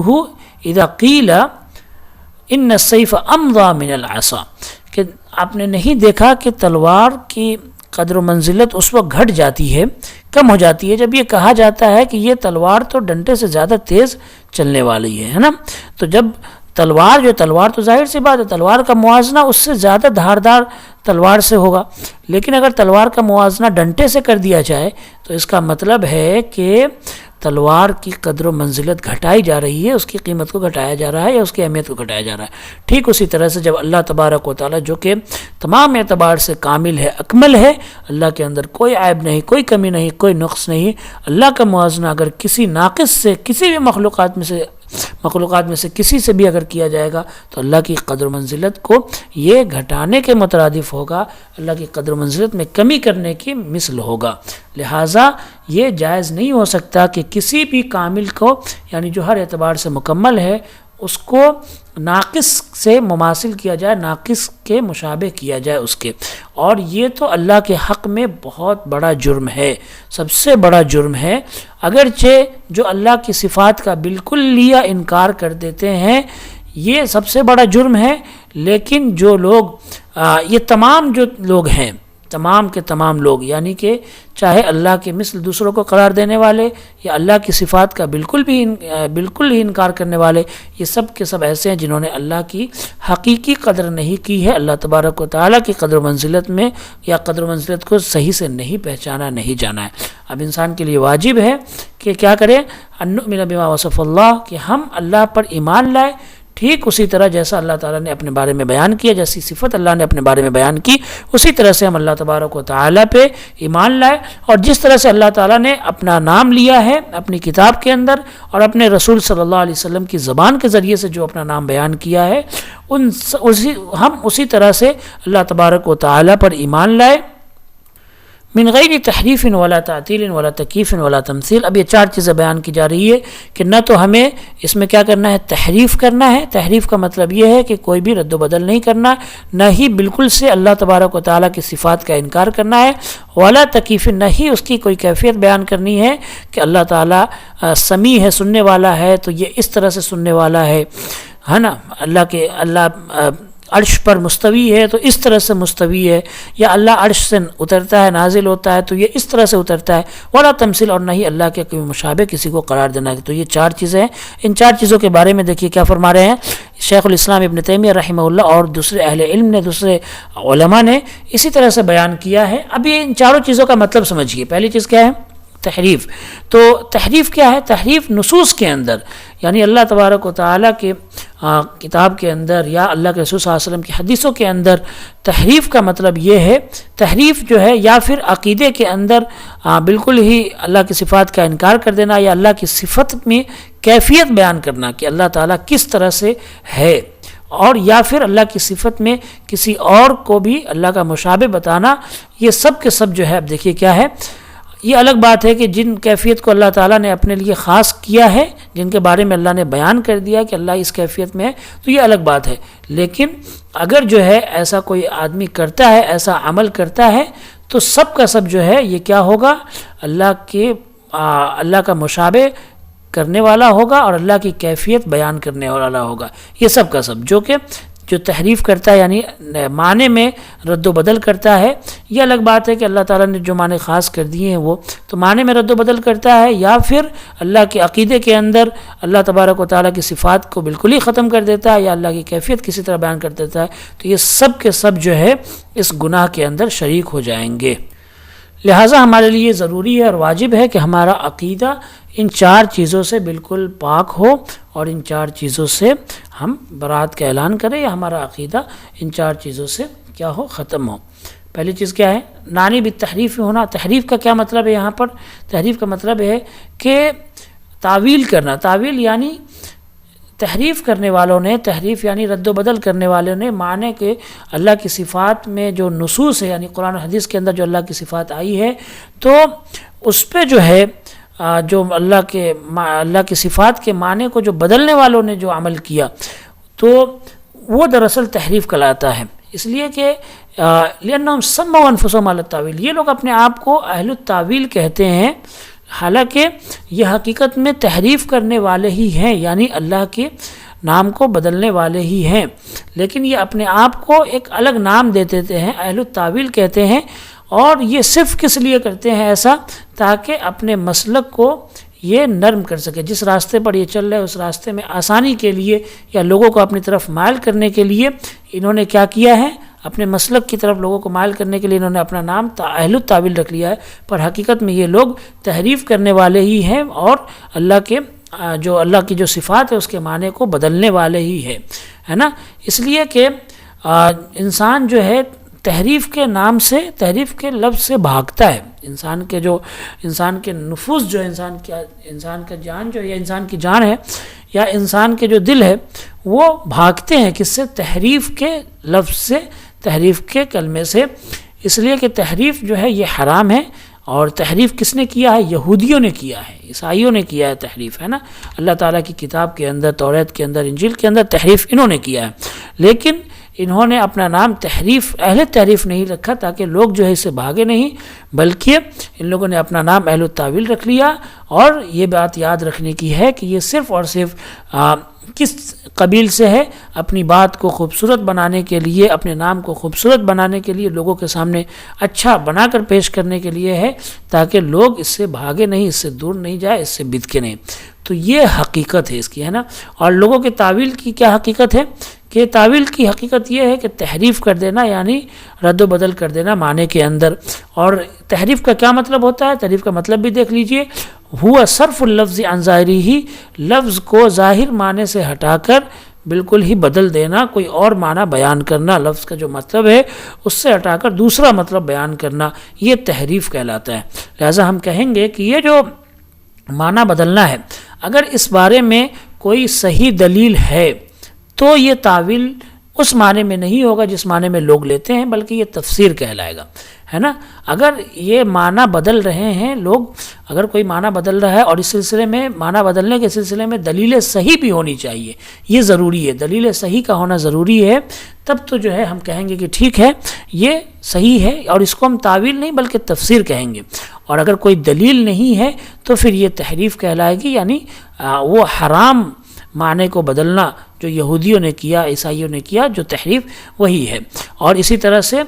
A: اذا قیل ان السیف امضی من العصا، کہ آپ نے نہیں دیکھا کہ تلوار کی قدر و منزلت اس وقت گھٹ جاتی ہے، کم ہو جاتی ہے، جب یہ کہا جاتا ہے کہ یہ تلوار تو ڈنڈے سے زیادہ تیز چلنے والی ہے نا۔ تو جب تلوار تو ظاہر سی بات ہے، تلوار کا موازنہ اس سے زیادہ دھاردار تلوار سے ہوگا، لیکن اگر تلوار کا موازنہ ڈنڈے سے کر دیا جائے تو اس کا مطلب ہے کہ تلوار کی قدر و منزلت گھٹائی جا رہی ہے، اس کی قیمت کو گھٹایا جا رہا ہے، یا اس کی اہمیت کو گھٹایا جا رہا ہے۔ ٹھیک اسی طرح سے جب اللہ تبارک و تعالی جو کہ تمام اعتبار سے کامل ہے، اکمل ہے، اللہ کے اندر کوئی عیب نہیں، کوئی کمی نہیں، کوئی نقص نہیں، اللہ کا موازنہ اگر کسی ناقص سے، کسی بھی مخلوقات میں سے کسی سے بھی اگر کیا جائے گا تو اللہ کی قدر و منزلت کو یہ گھٹانے کے مترادف ہوگا، اللہ کی قدر و منزلت میں کمی کرنے کی مثل ہوگا۔ لہٰذا یہ جائز نہیں ہو سکتا کہ کسی بھی کامل کو، یعنی جو ہر اعتبار سے مکمل ہے، اس کو ناقص سے مماثل کیا جائے، ناقص کے مشابہ کیا جائے اس کے، اور یہ تو اللہ کے حق میں بہت بڑا جرم ہے، سب سے بڑا جرم ہے۔ اگرچہ جو اللہ کی صفات کا بالکل لیا انکار کر دیتے ہیں، یہ سب سے بڑا جرم ہے، لیکن جو لوگ یہ تمام جو لوگ ہیں، تمام کے تمام لوگ، یعنی کہ چاہے اللہ کے مثل دوسروں کو قرار دینے والے یا اللہ کی صفات کا بالکل ہی انکار کرنے والے، یہ سب کے سب ایسے ہیں جنہوں نے اللہ کی حقیقی قدر نہیں کی ہے، اللہ تبارک و تعالیٰ کی قدر و منزلت میں یا قدر و منزلت کو صحیح سے نہیں پہچانا، نہیں جانا ہے۔ اب انسان کے لیے واجب ہے کہ کیا کرے؟ ان نؤمن بما وصف اللہ، کہ ہم اللہ پر ایمان لائے، ٹھیک اسی طرح جیسا اللہ تعالیٰ نے اپنے بارے میں بیان کیا، جیسی صفت اللہ نے اپنے بارے میں بیان کی، اسی طرح سے ہم اللہ تبارک و تعالیٰ پہ ایمان لائے، اور جس طرح سے اللہ تعالیٰ نے اپنا نام لیا ہے اپنی کتاب کے اندر اور اپنے رسول صلی اللہ علیہ وسلم کی زبان کے ذریعے سے جو اپنا نام بیان کیا ہے، ہم اسی طرح سے اللہ تبارک و تعالیٰ پر ایمان لائے، من غیر تحریف ولا تعطیل ولا تکییف ولا تمثیل۔ اب یہ چار چیزیں بیان کی جا رہی ہے کہ نہ تو ہمیں اس میں کیا کرنا ہے؟ تحریف کرنا ہے۔ تحریف کا مطلب یہ ہے کہ کوئی بھی رد و بدل نہیں کرنا، نہ ہی بالکل سے اللہ تبارک و تعالیٰ کی صفات کا انکار کرنا ہے، ولا تکییف، نہ ہی اس کی کوئی کیفیت بیان کرنی ہے کہ اللہ تعالیٰ سمیع ہے، سننے والا ہے، تو یہ اس طرح سے سننے والا ہے نا، اللہ عرش پر مستوی ہے تو اس طرح سے مستوی ہے، یا اللہ عرش سے اترتا ہے، نازل ہوتا ہے تو یہ اس طرح سے اترتا ہے، ولا تمثیل، اور نہ ہی اللہ کے کوئی مشابہ کسی کو قرار دینا ہے۔ تو یہ چار چیزیں ہیں، ان چار چیزوں کے بارے میں دیکھیے کیا فرما رہے ہیں شیخ الاسلام ابن تیمیہ رحمہ اللہ اور دوسرے اہل علم نے، دوسرے علماء نے اسی طرح سے بیان کیا ہے۔ اب یہ ان چاروں چیزوں کا مطلب سمجھیے۔ پہلی چیز کیا ہے؟ تحریف۔ تو تحریف کیا ہے؟ تحریف نصوص کے اندر، یعنی اللہ تبارک و تعالیٰ کے کتاب کے اندر یا اللہ کے رسول صلی اللہ علیہ وسلم کی حدیثوں کے اندر تحریف کا مطلب یہ ہے، تحریف جو ہے یا پھر عقیدے کے اندر بالکل ہی اللہ کی صفات کا انکار کر دینا، یا اللہ کی صفت میں کیفیت بیان کرنا کہ اللہ تعالیٰ کس طرح سے ہے، اور یا پھر اللہ کی صفت میں کسی اور کو بھی اللہ کا مشابہ بتانا، یہ سب کے سب جو ہے اب دیکھیے کیا ہے۔ یہ الگ بات ہے کہ جن کیفیت کو اللہ تعالیٰ نے اپنے لیے خاص کیا ہے، جن کے بارے میں اللہ نے بیان کر دیا کہ اللہ اس کیفیت میں ہے، تو یہ الگ بات ہے، لیکن اگر جو ہے ایسا کوئی آدمی کرتا ہے، ایسا عمل کرتا ہے، تو سب کا سب جو ہے یہ کیا ہوگا؟ اللہ کا مشابہ کرنے والا ہوگا اور اللہ کی کیفیت بیان کرنے والا ہوگا، یہ سب کا سب، جو کہ جو تحریف کرتا ہے یعنی معنی میں رد و بدل کرتا ہے، یہ الگ بات ہے کہ اللہ تعالیٰ نے جو معنی خاص کر دیے ہیں وہ تو معنی میں رد و بدل کرتا ہے، یا پھر اللہ کے عقیدے کے اندر اللہ تبارک و تعالیٰ کی صفات کو بالکل ہی ختم کر دیتا ہے، یا اللہ کی کیفیت کسی طرح بیان کر دیتا ہے، تو یہ سب کے سب جو ہے اس گناہ کے اندر شریک ہو جائیں گے۔ لہٰذا ہمارے لیے ضروری ہے اور واجب ہے کہ ہمارا عقیدہ ان 4 چیزوں سے بالکل پاک ہو، اور ان 4 چیزوں سے ہم برات کا اعلان کریں، یا ہمارا عقیدہ ان 4 چیزوں سے کیا ہو، ختم ہو۔ پہلی چیز کیا ہے؟ نانی بالتحریف ہونا۔ تحریف کا کیا مطلب ہے؟ یہاں پر تحریف کا مطلب ہے کہ تعویل کرنا۔ تعویل یعنی تحریف کرنے والوں نے، تحریف یعنی رد و بدل کرنے والوں نے معنی کہ اللہ کی صفات میں جو نصوص ہے یعنی قرآن و حدیث کے اندر جو اللہ کی صفات آئی ہے، تو اس پہ جو ہے جو اللہ کی صفات کے معنی کو جو بدلنے والوں نے جو عمل کیا، تو وہ دراصل تحریف کہلاتا ہے۔ اس لیے کہ لأنهم سموا انفسهم على التاویل، یہ لوگ اپنے آپ کو اہل التاویل کہتے ہیں، حالانکہ یہ حقیقت میں تحریف کرنے والے ہی ہیں، یعنی اللہ کے نام کو بدلنے والے ہی ہیں، لیکن یہ اپنے آپ کو ایک الگ نام دے دیتے ہیں، اہل التاویل کہتے ہیں، اور یہ صرف کس لیے کرتے ہیں ایسا؟ تاکہ اپنے مسلک کو یہ نرم کر سکے، جس راستے پر یہ چل رہے اس راستے میں آسانی کے لیے یا لوگوں کو اپنی طرف مائل کرنے کے لیے انہوں نے کیا کیا ہے؟ اپنے مسلک کی طرف لوگوں کو مائل کرنے کے لیے انہوں نے اپنا نام اہل التاویل رکھ لیا ہے، پر حقیقت میں یہ لوگ تحریف کرنے والے ہی ہیں، اور اللہ کی جو صفات ہے اس کے معنی کو بدلنے والے ہی ہے نا۔ اس لیے کہ انسان جو ہے تحریف کے نام سے، تحریف کے لفظ سے بھاگتا ہے۔ انسان کے نفوس جو انسان کا جان جو یا انسان کی جان ہے یا انسان کے جو دل ہے وہ بھاگتے ہیں کس سے؟ تحریف کے لفظ سے، تحریف کے کلمے سے۔ اس لیے کہ تحریف جو ہے یہ حرام ہے، اور تحریف کس نے کیا ہے؟ یہودیوں نے کیا ہے، عیسائیوں نے کیا ہے تحریف، ہے نا۔ اللہ تعالیٰ کی کتاب کے اندر، توریت کے اندر، انجیل کے اندر تحریف انہوں نے کیا ہے، لیکن انہوں نے اپنا نام اہل تحریف نہیں رکھا تاکہ لوگ جو ہے اس سے بھاگے نہیں، بلکہ ان لوگوں نے اپنا نام اہل التاویل رکھ لیا۔ اور یہ بات یاد رکھنے کی ہے کہ یہ صرف اور صرف کس قبیل سے ہے؟ اپنی بات کو خوبصورت بنانے کے لیے، اپنے نام کو خوبصورت بنانے کے لیے، لوگوں کے سامنے اچھا بنا کر پیش کرنے کے لیے ہے، تاکہ لوگ اس سے بھاگے نہیں، اس سے دور نہیں جائے، اس سے بدکے نہیں۔ تو یہ حقیقت ہے اس کی، ہے نا۔ اور لوگوں کے تعویل کی کیا حقیقت ہے؟ کہ تعویل کی حقیقت یہ ہے کہ تحریف کر دینا، یعنی رد و بدل کر دینا معنی کے اندر۔ اور تحریف کا کیا مطلب ہوتا ہے؟ تحریف کا مطلب بھی دیکھ لیجئے، ہوا صرف اللفظ عن ظاہرہ، لفظ کو ظاہر معنی سے ہٹا کر بالکل ہی بدل دینا، کوئی اور معنی بیان کرنا، لفظ کا جو مطلب ہے اس سے ہٹا کر دوسرا مطلب بیان کرنا، یہ تحریف کہلاتا ہے۔ لہذا ہم کہیں گے کہ یہ جو معنی بدلنا ہے، اگر اس بارے میں کوئی صحیح دلیل ہے تو یہ تعویل اس معنی میں نہیں ہوگا جس معنی میں لوگ لیتے ہیں، بلکہ یہ تفسیر کہلائے گا، ہے نا۔ اگر یہ معنی بدل رہے ہیں لوگ، اگر کوئی معنی بدل رہا ہے اور اس سلسلے میں معنی بدلنے کے سلسلے میں دلیل صحیح بھی ہونی چاہیے، یہ ضروری ہے، دلیل صحیح کا ہونا ضروری ہے، تب تو جو ہے ہم کہیں گے کہ ٹھیک ہے یہ صحیح ہے، اور اس کو ہم تعویل نہیں بلکہ تفسیر کہیں گے۔ اور اگر کوئی دلیل نہیں ہے تو پھر یہ تحریف کہلائے گی، یعنی وہ حرام معنی کو بدلنا جو یہودیوں نے کیا، عیسائیوں نے کیا، جو تحریف وہی ہے۔ اور اسی طرح سے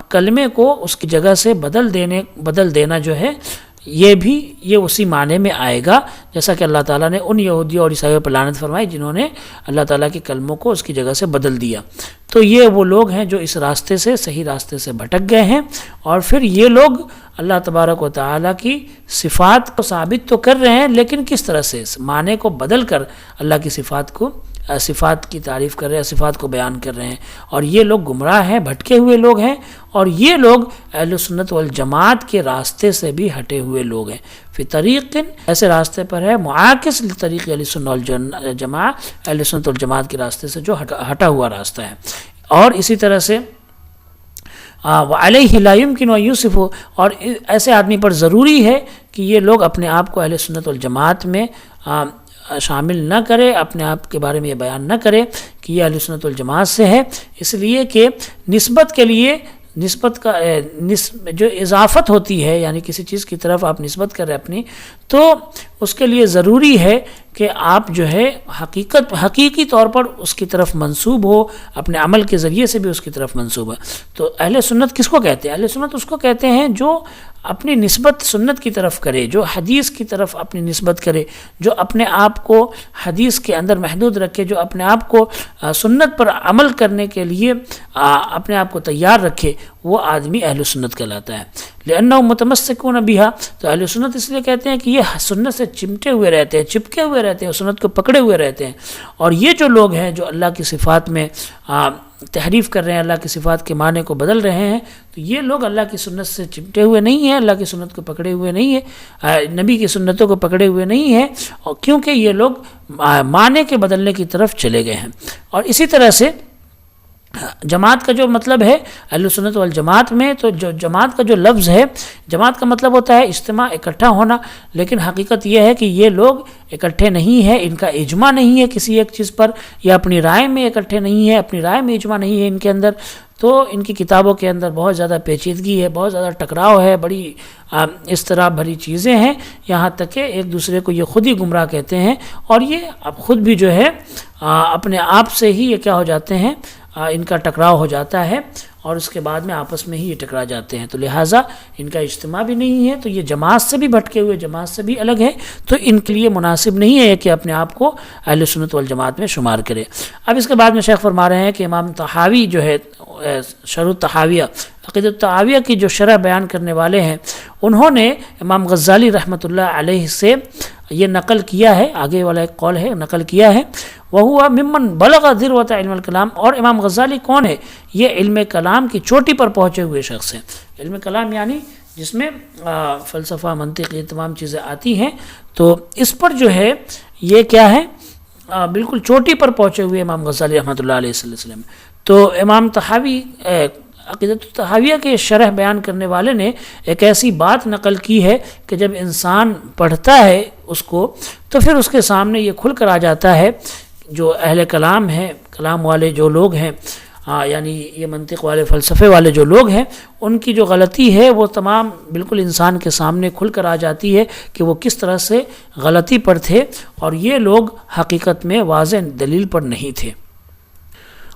A: کلمے کو اس کی جگہ سے بدل دینا جو ہے یہ اسی معنی میں آئے گا، جیسا کہ اللہ تعالیٰ نے ان یہودیوں اور عیسائیوں پر لعنت فرمائی جنہوں نے اللہ تعالیٰ کے کلموں کو اس کی جگہ سے بدل دیا۔ تو یہ وہ لوگ ہیں جو اس راستے سے، صحیح راستے سے بھٹک گئے ہیں، اور پھر یہ لوگ اللہ تبارک و تعالیٰ کی صفات کو ثابت تو کر رہے ہیں، لیکن کس طرح سے؟ معنی کو بدل کر اللہ کی صفات کی تعریف کر رہے ہیں، صفات کو بیان کر رہے ہیں، اور یہ لوگ گمراہ ہیں، بھٹکے ہوئے لوگ ہیں، اور یہ لوگ اہل سنت والجماعت کے راستے سے بھی ہٹے ہوئے لوگ ہیں۔ فی طریق، ایسے راستے پر ہے معاکس لطریق اہل سنت والجماعت، اہل سنت والجماعت کے راستے سے جو ہٹا ہوا راستہ ہے۔ اور اسی طرح سے وعلیہ لا یمکن ان یوصف، اور ایسے آدمی پر ضروری ہے کہ یہ لوگ اپنے آپ کو اہل سنت والجماعت میں شامل نہ کرے، اپنے آپ کے بارے میں یہ بیان نہ کرے کہ یہ اہل سنت والجماعت سے ہے، اس لیے کہ نسبت کے لیے جو اضافت ہوتی ہے، یعنی کسی چیز کی طرف آپ نسبت کر رہے اپنی، تو اس کے لیے ضروری ہے کہ آپ جو ہے حقیقی طور پر اس کی طرف منسوب ہو، اپنے عمل کے ذریعے سے بھی اس کی طرف منسوب ہے۔ تو اہل سنت کس کو کہتے ہیں؟ اہل سنت اس کو کہتے ہیں جو اپنی نسبت سنت کی طرف کرے، جو حدیث کی طرف اپنی نسبت کرے، جو اپنے آپ کو حدیث کے اندر محدود رکھے، جو اپنے آپ کو سنت پر عمل کرنے کے لیے اپنے آپ کو تیار رکھے، وہ آدمی اہل سنت کہلاتا ہے۔ لأنهم متمسکون بها، تو اہل سنت اس لیے کہتے ہیں کہ یہ سنت سے چمٹے ہوئے رہتے ہیں، چپکے ہوئے رہتے ہیں، سنت کو پکڑے ہوئے رہتے ہیں۔ اور یہ جو لوگ ہیں جو اللہ کی صفات میں تحریف کر رہے ہیں، اللہ کی صفات کے معنی کو بدل رہے ہیں، تو یہ لوگ اللہ کی سنت سے چمٹے ہوئے نہیں ہیں، اللہ کی سنت کو پکڑے ہوئے نہیں ہیں، نبی کی سنتوں کو پکڑے ہوئے نہیں ہیں، اور کیونکہ یہ لوگ معنی کے بدلنے کی طرف چلے گئے ہیں۔ اور اسی طرح سے جماعت کا جو مطلب ہے اہل سنت والجماعت میں، تو جو جماعت کا جو لفظ ہے، جماعت کا مطلب ہوتا ہے اجتماع، اکٹھا ہونا، لیکن حقیقت یہ ہے کہ یہ لوگ اکٹھے نہیں ہیں، ان کا اجماع نہیں ہے کسی ایک چیز پر، یا اپنی رائے میں اکٹھے نہیں ہیں، اپنی رائے میں اجماع نہیں ہے ان کے اندر۔ تو ان کی کتابوں کے اندر بہت زیادہ پیچیدگی ہے، بہت زیادہ ٹکراؤ ہے، بڑی اضطراب بھری چیزیں ہیں، یہاں تک کہ ایک دوسرے کو یہ خود ہی گمراہ کہتے ہیں، اور یہ اب خود بھی جو ہے اپنے آپ سے ہی یہ کیا ہو جاتے ہیں، ان کا ٹکراؤ ہو جاتا ہے، اور اس کے بعد میں آپس میں ہی یہ ٹکرا جاتے ہیں۔ تو لہٰذا ان کا اجتماع بھی نہیں ہے، تو یہ جماعت سے بھی بھٹکے ہوئے، جماعت سے بھی الگ ہے، تو ان کے لیے مناسب نہیں ہے کہ اپنے آپ کو اہل سنت والجماعت میں شمار کرے۔ اب اس کے بعد میں شیخ فرما رہے ہیں کہ امام طحاوی جو ہے شرح الطحاویہ، عقیدۃ الطحاویہ کی جو شرح بیان کرنے والے ہیں، انہوں نے امام غزالی رحمۃ اللہ علیہ سے یہ نقل کیا ہے، آگے والا ایک قول ہے، نقل کیا ہے، وہوا ممن بلغ ذروۃ علم الکلام۔ اور امام غزالی کون ہے؟ یہ علم کلام کی چوٹی پر پہنچے ہوئے شخص ہیں۔ علم کلام یعنی جس میں فلسفہ، منطق، یہ تمام چیزیں آتی ہیں، تو اس پر جو ہے یہ کیا ہے، بالکل چوٹی پر پہنچے ہوئے امام غزالی رحمۃ اللہ علیہ وسلم۔ تو امام طحاوی عقیدۃ الطحاویہ کے شرح بیان کرنے والے نے ایک ایسی بات نقل کی ہے کہ جب انسان پڑھتا ہے اس کو، تو پھر اس کے سامنے یہ کھل کر آ جاتا ہے، جو اہل کلام ہیں، کلام والے جو لوگ ہیں، یعنی یہ منطق والے، فلسفے والے جو لوگ ہیں، ان کی جو غلطی ہے وہ تمام بالکل انسان کے سامنے کھل کر آ جاتی ہے کہ وہ کس طرح سے غلطی پر تھے، اور یہ لوگ حقیقت میں واضح دلیل پر نہیں تھے۔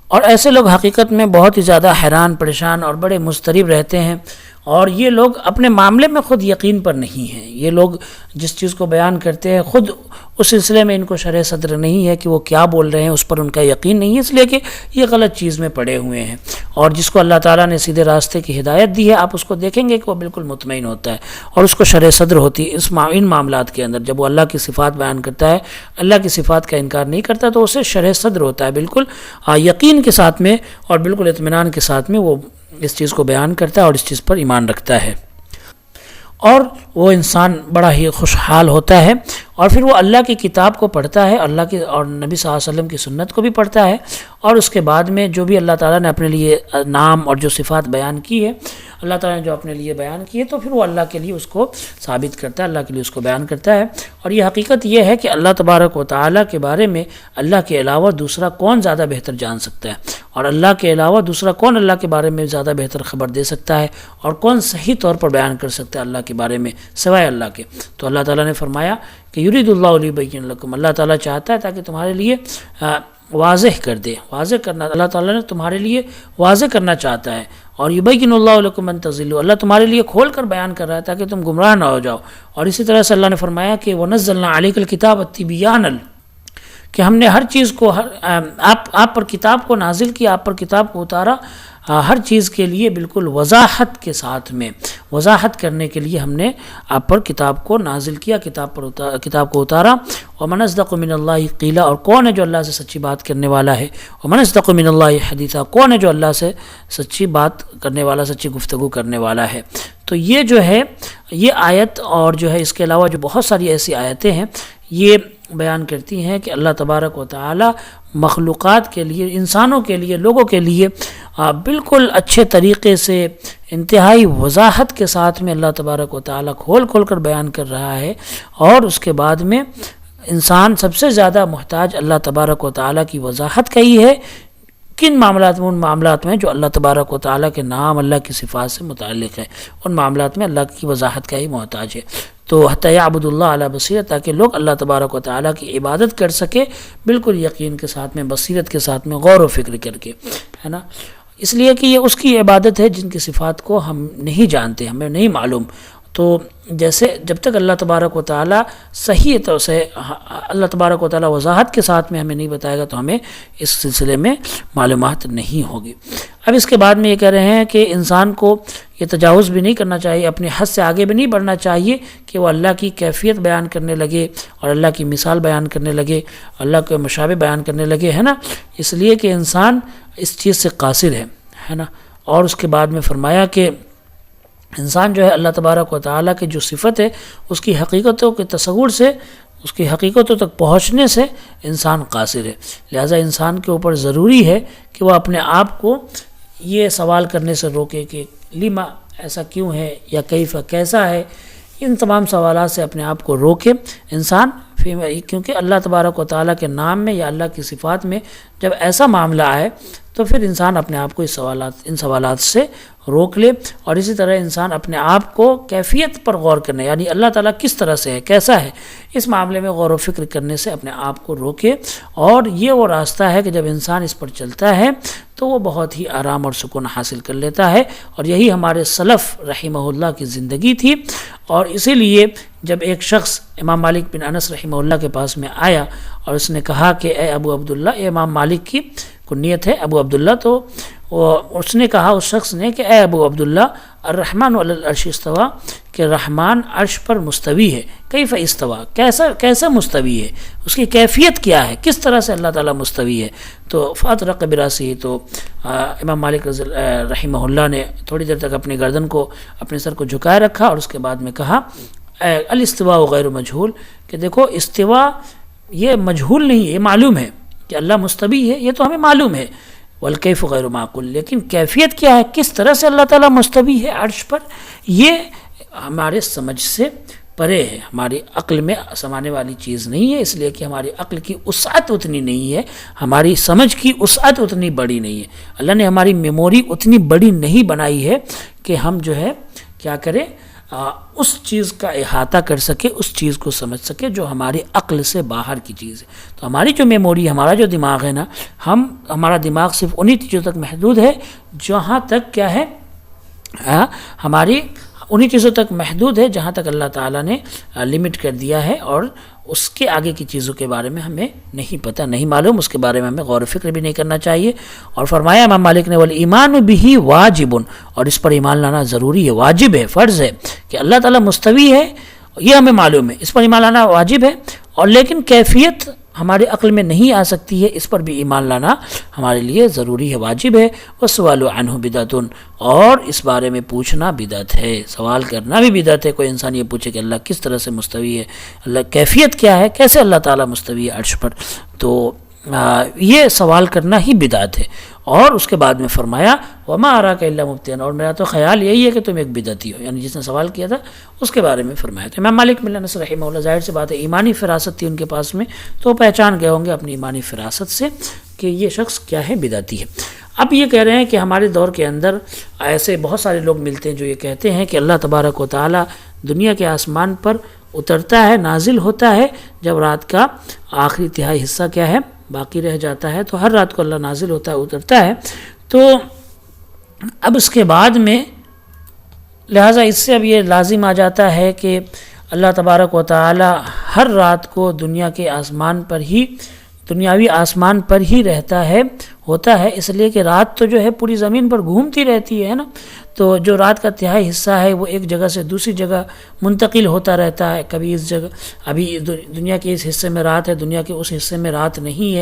A: اور ایسے لوگ حقیقت میں بہت ہی زیادہ حیران، پریشان اور بڑے مضطرب رہتے ہیں، اور یہ لوگ اپنے معاملے میں خود یقین پر نہیں ہیں۔ یہ لوگ جس چیز کو بیان کرتے ہیں خود اس سلسلے میں ان کو شرح صدر نہیں ہے کہ وہ کیا بول رہے ہیں، اس پر ان کا یقین نہیں ہے، اس لیے کہ یہ غلط چیز میں پڑے ہوئے ہیں۔ اور جس کو اللہ تعالیٰ نے سیدھے راستے کی ہدایت دی ہے، آپ اس کو دیکھیں گے کہ وہ بالکل مطمئن ہوتا ہے، اور اس کو شرح صدر ہوتی ہے ان معاملات کے اندر۔ جب وہ اللہ کی صفات بیان کرتا ہے، اللہ کی صفات کا انکار نہیں کرتا، تو اسے شرح صدر ہوتا ہے، بالکل یقین کے ساتھ میں اور بالکل اطمینان کے ساتھ میں وہ اس چیز کو بیان کرتا ہے اور اس چیز پر ایمان رکھتا ہے، اور وہ انسان بڑا ہی خوشحال ہوتا ہے۔ اور پھر وہ اللہ کی کتاب کو پڑھتا ہے، اللہ کی اور نبی صلی اللہ علیہ وسلم کی سنت کو بھی پڑھتا ہے، اور اس کے بعد میں جو بھی اللہ تعالیٰ نے اپنے لیے نام اور جو صفات بیان کی ہے، اللہ تعالیٰ نے جو اپنے لیے بیان کی ہے، تو پھر وہ اللہ کے لیے اس کو ثابت کرتا ہے، اللہ کے لیے اس کو بیان کرتا ہے۔ اور یہ حقیقت یہ ہے کہ اللہ تبارک و تعالیٰ کے بارے میں اللہ کے علاوہ دوسرا کون زیادہ بہتر جان سکتا ہے، اور اللہ کے علاوہ دوسرا کون اللہ کے بارے میں زیادہ بہتر خبر دے سکتا ہے، اور کون صحیح طور پر بیان کر سکتا ہے اللہ کے بارے میں سوائے اللہ کے۔ تو اللہ تعالیٰ نے فرمایا کہ یرید اللہ لیبین لکم، اللہ تعالیٰ چاہتا ہے تاکہ تمہارے لیے واضح کر دے، واضح کرنا اللہ تعالیٰ نے تمہارے لیے واضح کرنا چاہتا ہے، اور یبین اللہ لکم ان تضلوا، اللہ تمہارے لیے کھول کر بیان کر رہا ہے تاکہ تم گمراہ نہ ہو جاؤ۔ اور اسی طرح سے اللہ نے فرمایا کہ وَنَزَّلْنَا عَلَيْكَ الْكِتَابَ تِبْيَانًا، کہ ہم نے ہر چیز کو آپ پر کتاب کو نازل کیا، آپ پر کتاب کو اتارا، ہر چیز کے لیے بالکل وضاحت کے ساتھ میں، وضاحت کرنے کے لیے ہم نے آپ پر کتاب کو نازل کیا، کتاب کو اتارا۔ وَمَنْ أَصْدَقُ مِنَ اللَّهِ قِيلًا، اور کون ہے جو اللہ سے سچی بات کرنے والا ہے، وَمَنْ أَصْدَقُ مِنَ اللَّهِ حَدِيثًا، کون ہے جو اللہ سے سچی بات کرنے والا، سچی گفتگو کرنے والا ہے۔ تو یہ جو ہے یہ آیت، اور جو ہے اس کے علاوہ جو بہت ساری ایسی آیتیں ہیں، یہ بیان کرتی ہیں کہ اللہ تبارک و تعالی مخلوقات کے لیے، انسانوں کے لیے، لوگوں کے لیے بالکل اچھے طریقے سے، انتہائی وضاحت کے ساتھ میں اللہ تبارک و تعالی کھول کر بیان کر رہا ہے، اور اس کے بعد میں انسان سب سے زیادہ محتاج اللہ تبارک و تعالی کی وضاحت کا ہی ہے، کن معاملات میں؟ ان معاملات میں جو اللہ تبارک و تعالیٰ کے نام، اللہ کی صفات سے متعلق ہے، ان معاملات میں اللہ کی وضاحت کا ہی محتاج ہے۔ تو حتی یعبد اللہ علی بصیرت، تاکہ لوگ اللہ تبارک و تعالیٰ کی عبادت کر سکے بالکل یقین کے ساتھ میں، بصیرت کے ساتھ میں، غور و فکر کر کے، ہے نا۔ اس لیے کہ یہ اس کی عبادت ہے جن کی صفات کو ہم نہیں جانتے، ہمیں نہیں معلوم۔ تو جیسے جب تک اللہ تبارک و تعالیٰ صحیح طور سے، اللہ تبارک و تعالیٰ وضاحت کے ساتھ میں ہمیں نہیں بتائے گا تو ہمیں اس سلسلے میں معلومات نہیں ہوگی۔ اب اس کے بعد میں یہ کہہ رہے ہیں کہ انسان کو یہ تجاوز بھی نہیں کرنا چاہیے، اپنے حد سے آگے بھی نہیں بڑھنا چاہیے کہ وہ اللہ کی کیفیت بیان کرنے لگے اور اللہ کی مثال بیان کرنے لگے، اللہ کے مشابہ بیان کرنے لگے، ہے نا۔ اس لیے کہ انسان اس چیز سے قاصر ہے نا۔ اور اس کے بعد میں فرمایا کہ انسان جو ہے اللہ تبارک و تعالیٰ کی جو صفت ہے اس کی حقیقتوں کے تصور سے، اس کی حقیقتوں تک پہنچنے سے انسان قاصر ہے۔ لہٰذا انسان کے اوپر ضروری ہے کہ وہ اپنے آپ کو یہ سوال کرنے سے روکے کہ لما، ایسا کیوں ہے، یا کیف، کیسا ہے، ان تمام سوالات سے اپنے آپ کو روکے انسان، کیونکہ اللہ تبارک و تعالیٰ کے نام میں یا اللہ کی صفات میں جب ایسا معاملہ آئے تو پھر انسان اپنے آپ کو ان سوالات سے روک لے۔ اور اسی طرح انسان اپنے آپ کو کیفیت پر غور کرنے، یعنی اللہ تعالیٰ کس طرح سے ہے، کیسا ہے، اس معاملے میں غور و فکر کرنے سے اپنے آپ کو روکے۔ اور یہ وہ راستہ ہے کہ جب انسان اس پر چلتا ہے تو وہ بہت ہی آرام اور سکون حاصل کر لیتا ہے، اور یہی ہمارے سلف رحمہ اللہ کی زندگی تھی۔ اور اسی لیے جب ایک شخص امام مالک بن انس رحمہ اللہ کے پاس میں آیا اور اس نے کہا کہ اے ابو عبداللہ، یہ امام مالک کی کنیت ہے ابو عبداللہ، تو اس نے کہا، اس شخص نے، کہ اے ابو عبداللہ، الرحمن علی العرش استویٰ، کہ رحمان عرش پر مستوی ہے، کیف استویٰ، کیسا مستوی ہے، اس کی کیفیت کیا ہے، کس طرح سے اللہ تعالیٰ مستوی ہے۔ تو فاطرق براسی، تو امام مالک رحمہ اللہ نے تھوڑی دیر تک اپنی گردن کو، اپنے سر کو جھکائے رکھا اور اس کے بعد میں کہا الاستواء غیر مجہول، کہ دیکھو استواء یہ مجہول نہیں ہے، یہ معلوم ہے کہ اللہ مستوی ہے، یہ تو ہمیں معلوم ہے، والکیف غیر معقول، لیکن کیفیت کیا ہے، کس طرح سے اللہ تعالیٰ مستوی ہے عرش پر، یہ ہمارے سمجھ سے پرے ہے، ہماری عقل میں سمانے والی چیز نہیں ہے، اس لیے کہ ہماری عقل کی وسعت اتنی نہیں ہے، ہماری سمجھ کی وسعت اتنی بڑی نہیں ہے، اللہ نے ہماری میموری اتنی بڑی نہیں بنائی ہے کہ ہم جو ہے کیا کریں، اس چیز کا احاطہ کر سکے، اس چیز کو سمجھ سکے جو ہماری عقل سے باہر کی چیز ہے۔ تو ہماری جو میموری، ہمارا جو دماغ ہے نا، ہمارا دماغ صرف انہی چیزوں تک محدود ہے جہاں تک کیا ہے، ہماری انہی چیزوں تک محدود ہے جہاں تک اللہ تعالیٰ نے لمٹ کر دیا ہے، اور اس کے آگے کی چیزوں کے بارے میں ہمیں نہیں پتہ، نہیں معلوم، اس کے بارے میں ہمیں غور و فکر بھی نہیں کرنا چاہیے۔ اور فرمایا امام مالک نے، والایمان بہ واجب، اور اس پر ایمان لانا ضروری ہے، واجب ہے، فرض ہے کہ اللہ تعالیٰ مستوی ہے، یہ ہمیں معلوم ہے، اس پر ایمان لانا واجب ہے، اور لیکن کیفیت ہمارے عقل میں نہیں آ سکتی ہے، اس پر بھی ایمان لانا ہمارے لیے ضروری ہے، واجب ہے۔ والسؤال عنہ بدعۃ، اور اس بارے میں پوچھنا بدعت ہے، سوال کرنا بھی بدعت ہے۔ کوئی انسان یہ پوچھے کہ اللہ کس طرح سے مستوی ہے، اللہ کیفیت کیا ہے، کیسے اللہ تعالیٰ مستوی ہے عرش پر، تو یہ سوال کرنا ہی بدعت ہے۔ اور اس کے بعد میں فرمایا وما اراک الا مبتدعا، اور میرا تو خیال یہی ہے کہ تم ایک بدعتی ہو، یعنی جس نے سوال کیا تھا اس کے بارے میں فرمایا۔ تو امام مالک بن انس رحمہ اللہ، ظاہر سی بات ہے ایمانی فراست تھی ان کے پاس میں، تو پہچان گئے ہوں گے اپنی ایمانی فراست سے کہ یہ شخص کیا ہے، بدعتی ہے۔ اب یہ کہہ رہے ہیں کہ ہمارے دور کے اندر ایسے بہت سارے لوگ ملتے ہیں جو یہ کہتے ہیں کہ اللہ تبارک و تعالیٰ دنیا کے آسمان پر اترتا ہے، نازل ہوتا ہے جب رات کا آخری تہائی حصہ کیا ہے، باقی رہ جاتا ہے، تو ہر رات کو اللہ نازل ہوتا ہے، اترتا ہے۔ تو اب اس کے بعد میں لہٰذا اس سے اب یہ لازم آ جاتا ہے کہ اللہ تبارک و تعالی ہر رات کو دنیا کے آسمان پر ہی، دنیاوی آسمان پر ہی رہتا ہے، ہوتا ہے، اس لیے کہ رات تو جو ہے پوری زمین پر گھومتی رہتی ہے نا، تو جو رات کا تہائی حصہ ہے وہ ایک جگہ سے دوسری جگہ منتقل ہوتا رہتا ہے، کبھی اس جگہ، ابھی دنیا کے اس حصے میں رات ہے، دنیا کے اس حصے میں رات نہیں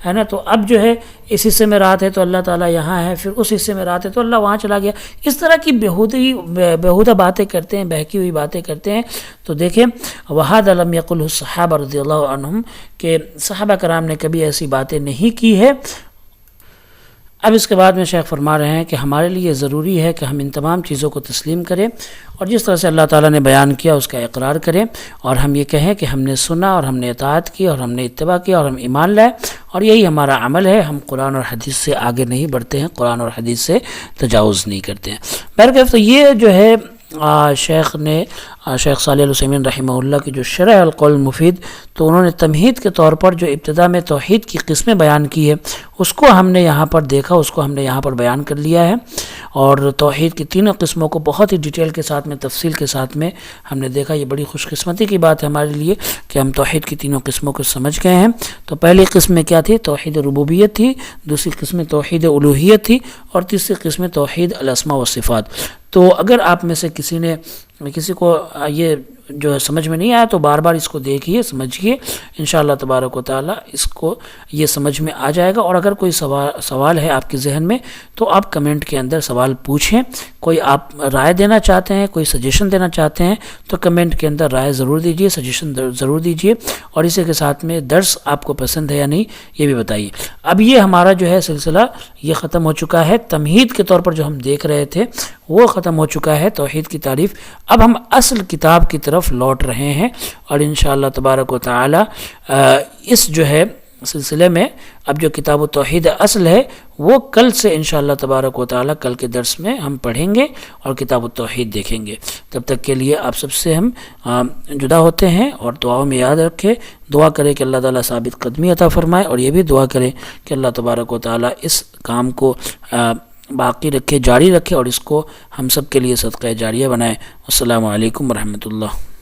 A: ہے نا، تو اب جو ہے اس حصے میں رات ہے تو اللہ تعالیٰ یہاں ہے، پھر اس حصے میں رات ہے تو اللہ وہاں چلا گیا، اس طرح کی بیہودہ باتیں کرتے ہیں، بہکی ہوئی باتیں کرتے ہیں۔ تو دیکھیں وَهَذَا لَمْ يَقُلْهُ الصَّحَابَةُ رضی اللہ عنہم، کہ صحابہ کرام نے کبھی ایسی باتیں نہیں کی ہے۔ اب اس کے بعد میں شیخ فرما رہے ہیں کہ ہمارے لیے ضروری ہے کہ ہم ان تمام چیزوں کو تسلیم کریں اور جس طرح سے اللہ تعالیٰ نے بیان کیا اس کا اقرار کریں، اور ہم یہ کہیں کہ ہم نے سنا اور ہم نے اطاعت کی اور ہم نے اتباع کیا اور ہم ایمان لائے، اور یہی ہمارا عمل ہے۔ ہم قرآن اور حدیث سے آگے نہیں بڑھتے ہیں، قرآن اور حدیث سے تجاوز نہیں کرتے ہیں۔ بہرکیف تو یہ جو ہے شیخ صالح العثیمین رحمہ اللہ کی جو شرح القول المفید، تو انہوں نے تمہید کے طور پر جو ابتدا میں توحید کی قسمیں بیان کی ہے اس کو ہم نے یہاں پر دیکھا، اس کو ہم نے یہاں پر بیان کر لیا ہے، اور توحید کی تینوں قسموں کو بہت ہی ڈیٹیل کے ساتھ میں، تفصیل کے ساتھ میں ہم نے دیکھا۔ یہ بڑی خوش قسمتی کی بات ہے ہمارے لیے کہ ہم توحید کی تینوں قسموں کو سمجھ گئے ہیں۔ تو پہلی قسم میں کیا تھی؟ توحید ربوبیت تھی، دوسری قسم میں توحید الوہیت تھی، اور تیسری قسم میں توحید الاسماء والصفات۔ تو اگر آپ میں سے کسی کو یہ جو سمجھ میں نہیں آیا تو بار بار اس کو دیکھیے، سمجھیے، انشاءاللہ تبارک و تعالی اس کو یہ سمجھ میں آ جائے گا۔ اور اگر کوئی سوال ہے آپ کے ذہن میں تو آپ کمنٹ کے اندر سوال پوچھیں، کوئی آپ رائے دینا چاہتے ہیں، کوئی سجیشن دینا چاہتے ہیں تو کمنٹ کے اندر رائے ضرور دیجیے، سجیشن ضرور دیجیے، اور اسی کے ساتھ میں درس آپ کو پسند ہے یا نہیں یہ بھی بتائیے۔ اب یہ ہمارا جو ہے سلسلہ یہ ختم ہو چکا ہے، تمہید کے طور پر جو ہم دیکھ رہے تھے وہ ختم ہو چکا ہے، توحید کی تعریف۔ اب ہم اصل کتاب کی طرف لوٹ رہے ہیں، اور انشاءاللہ تبارک و تعالی اس جو ہے سلسلے میں اب جو کتاب التوحید اصل ہے وہ کل سے انشاءاللہ تبارک و تعالی کل کے درس میں ہم پڑھیں گے اور کتاب التوحید دیکھیں گے۔ تب تک کے لیے آپ سب سے ہم جدا ہوتے ہیں، اور دعاؤں میں یاد رکھیں، دعا کریں کہ اللہ تعالیٰ ثابت قدمی عطا فرمائے، اور یہ بھی دعا کریں کہ اللہ تبارک و تعالی اس کام کو باقی رکھے، جاری رکھے، اور اس کو ہم سب کے لیے صدقہ جاریہ بنائے۔ السلام علیکم ورحمۃ اللہ۔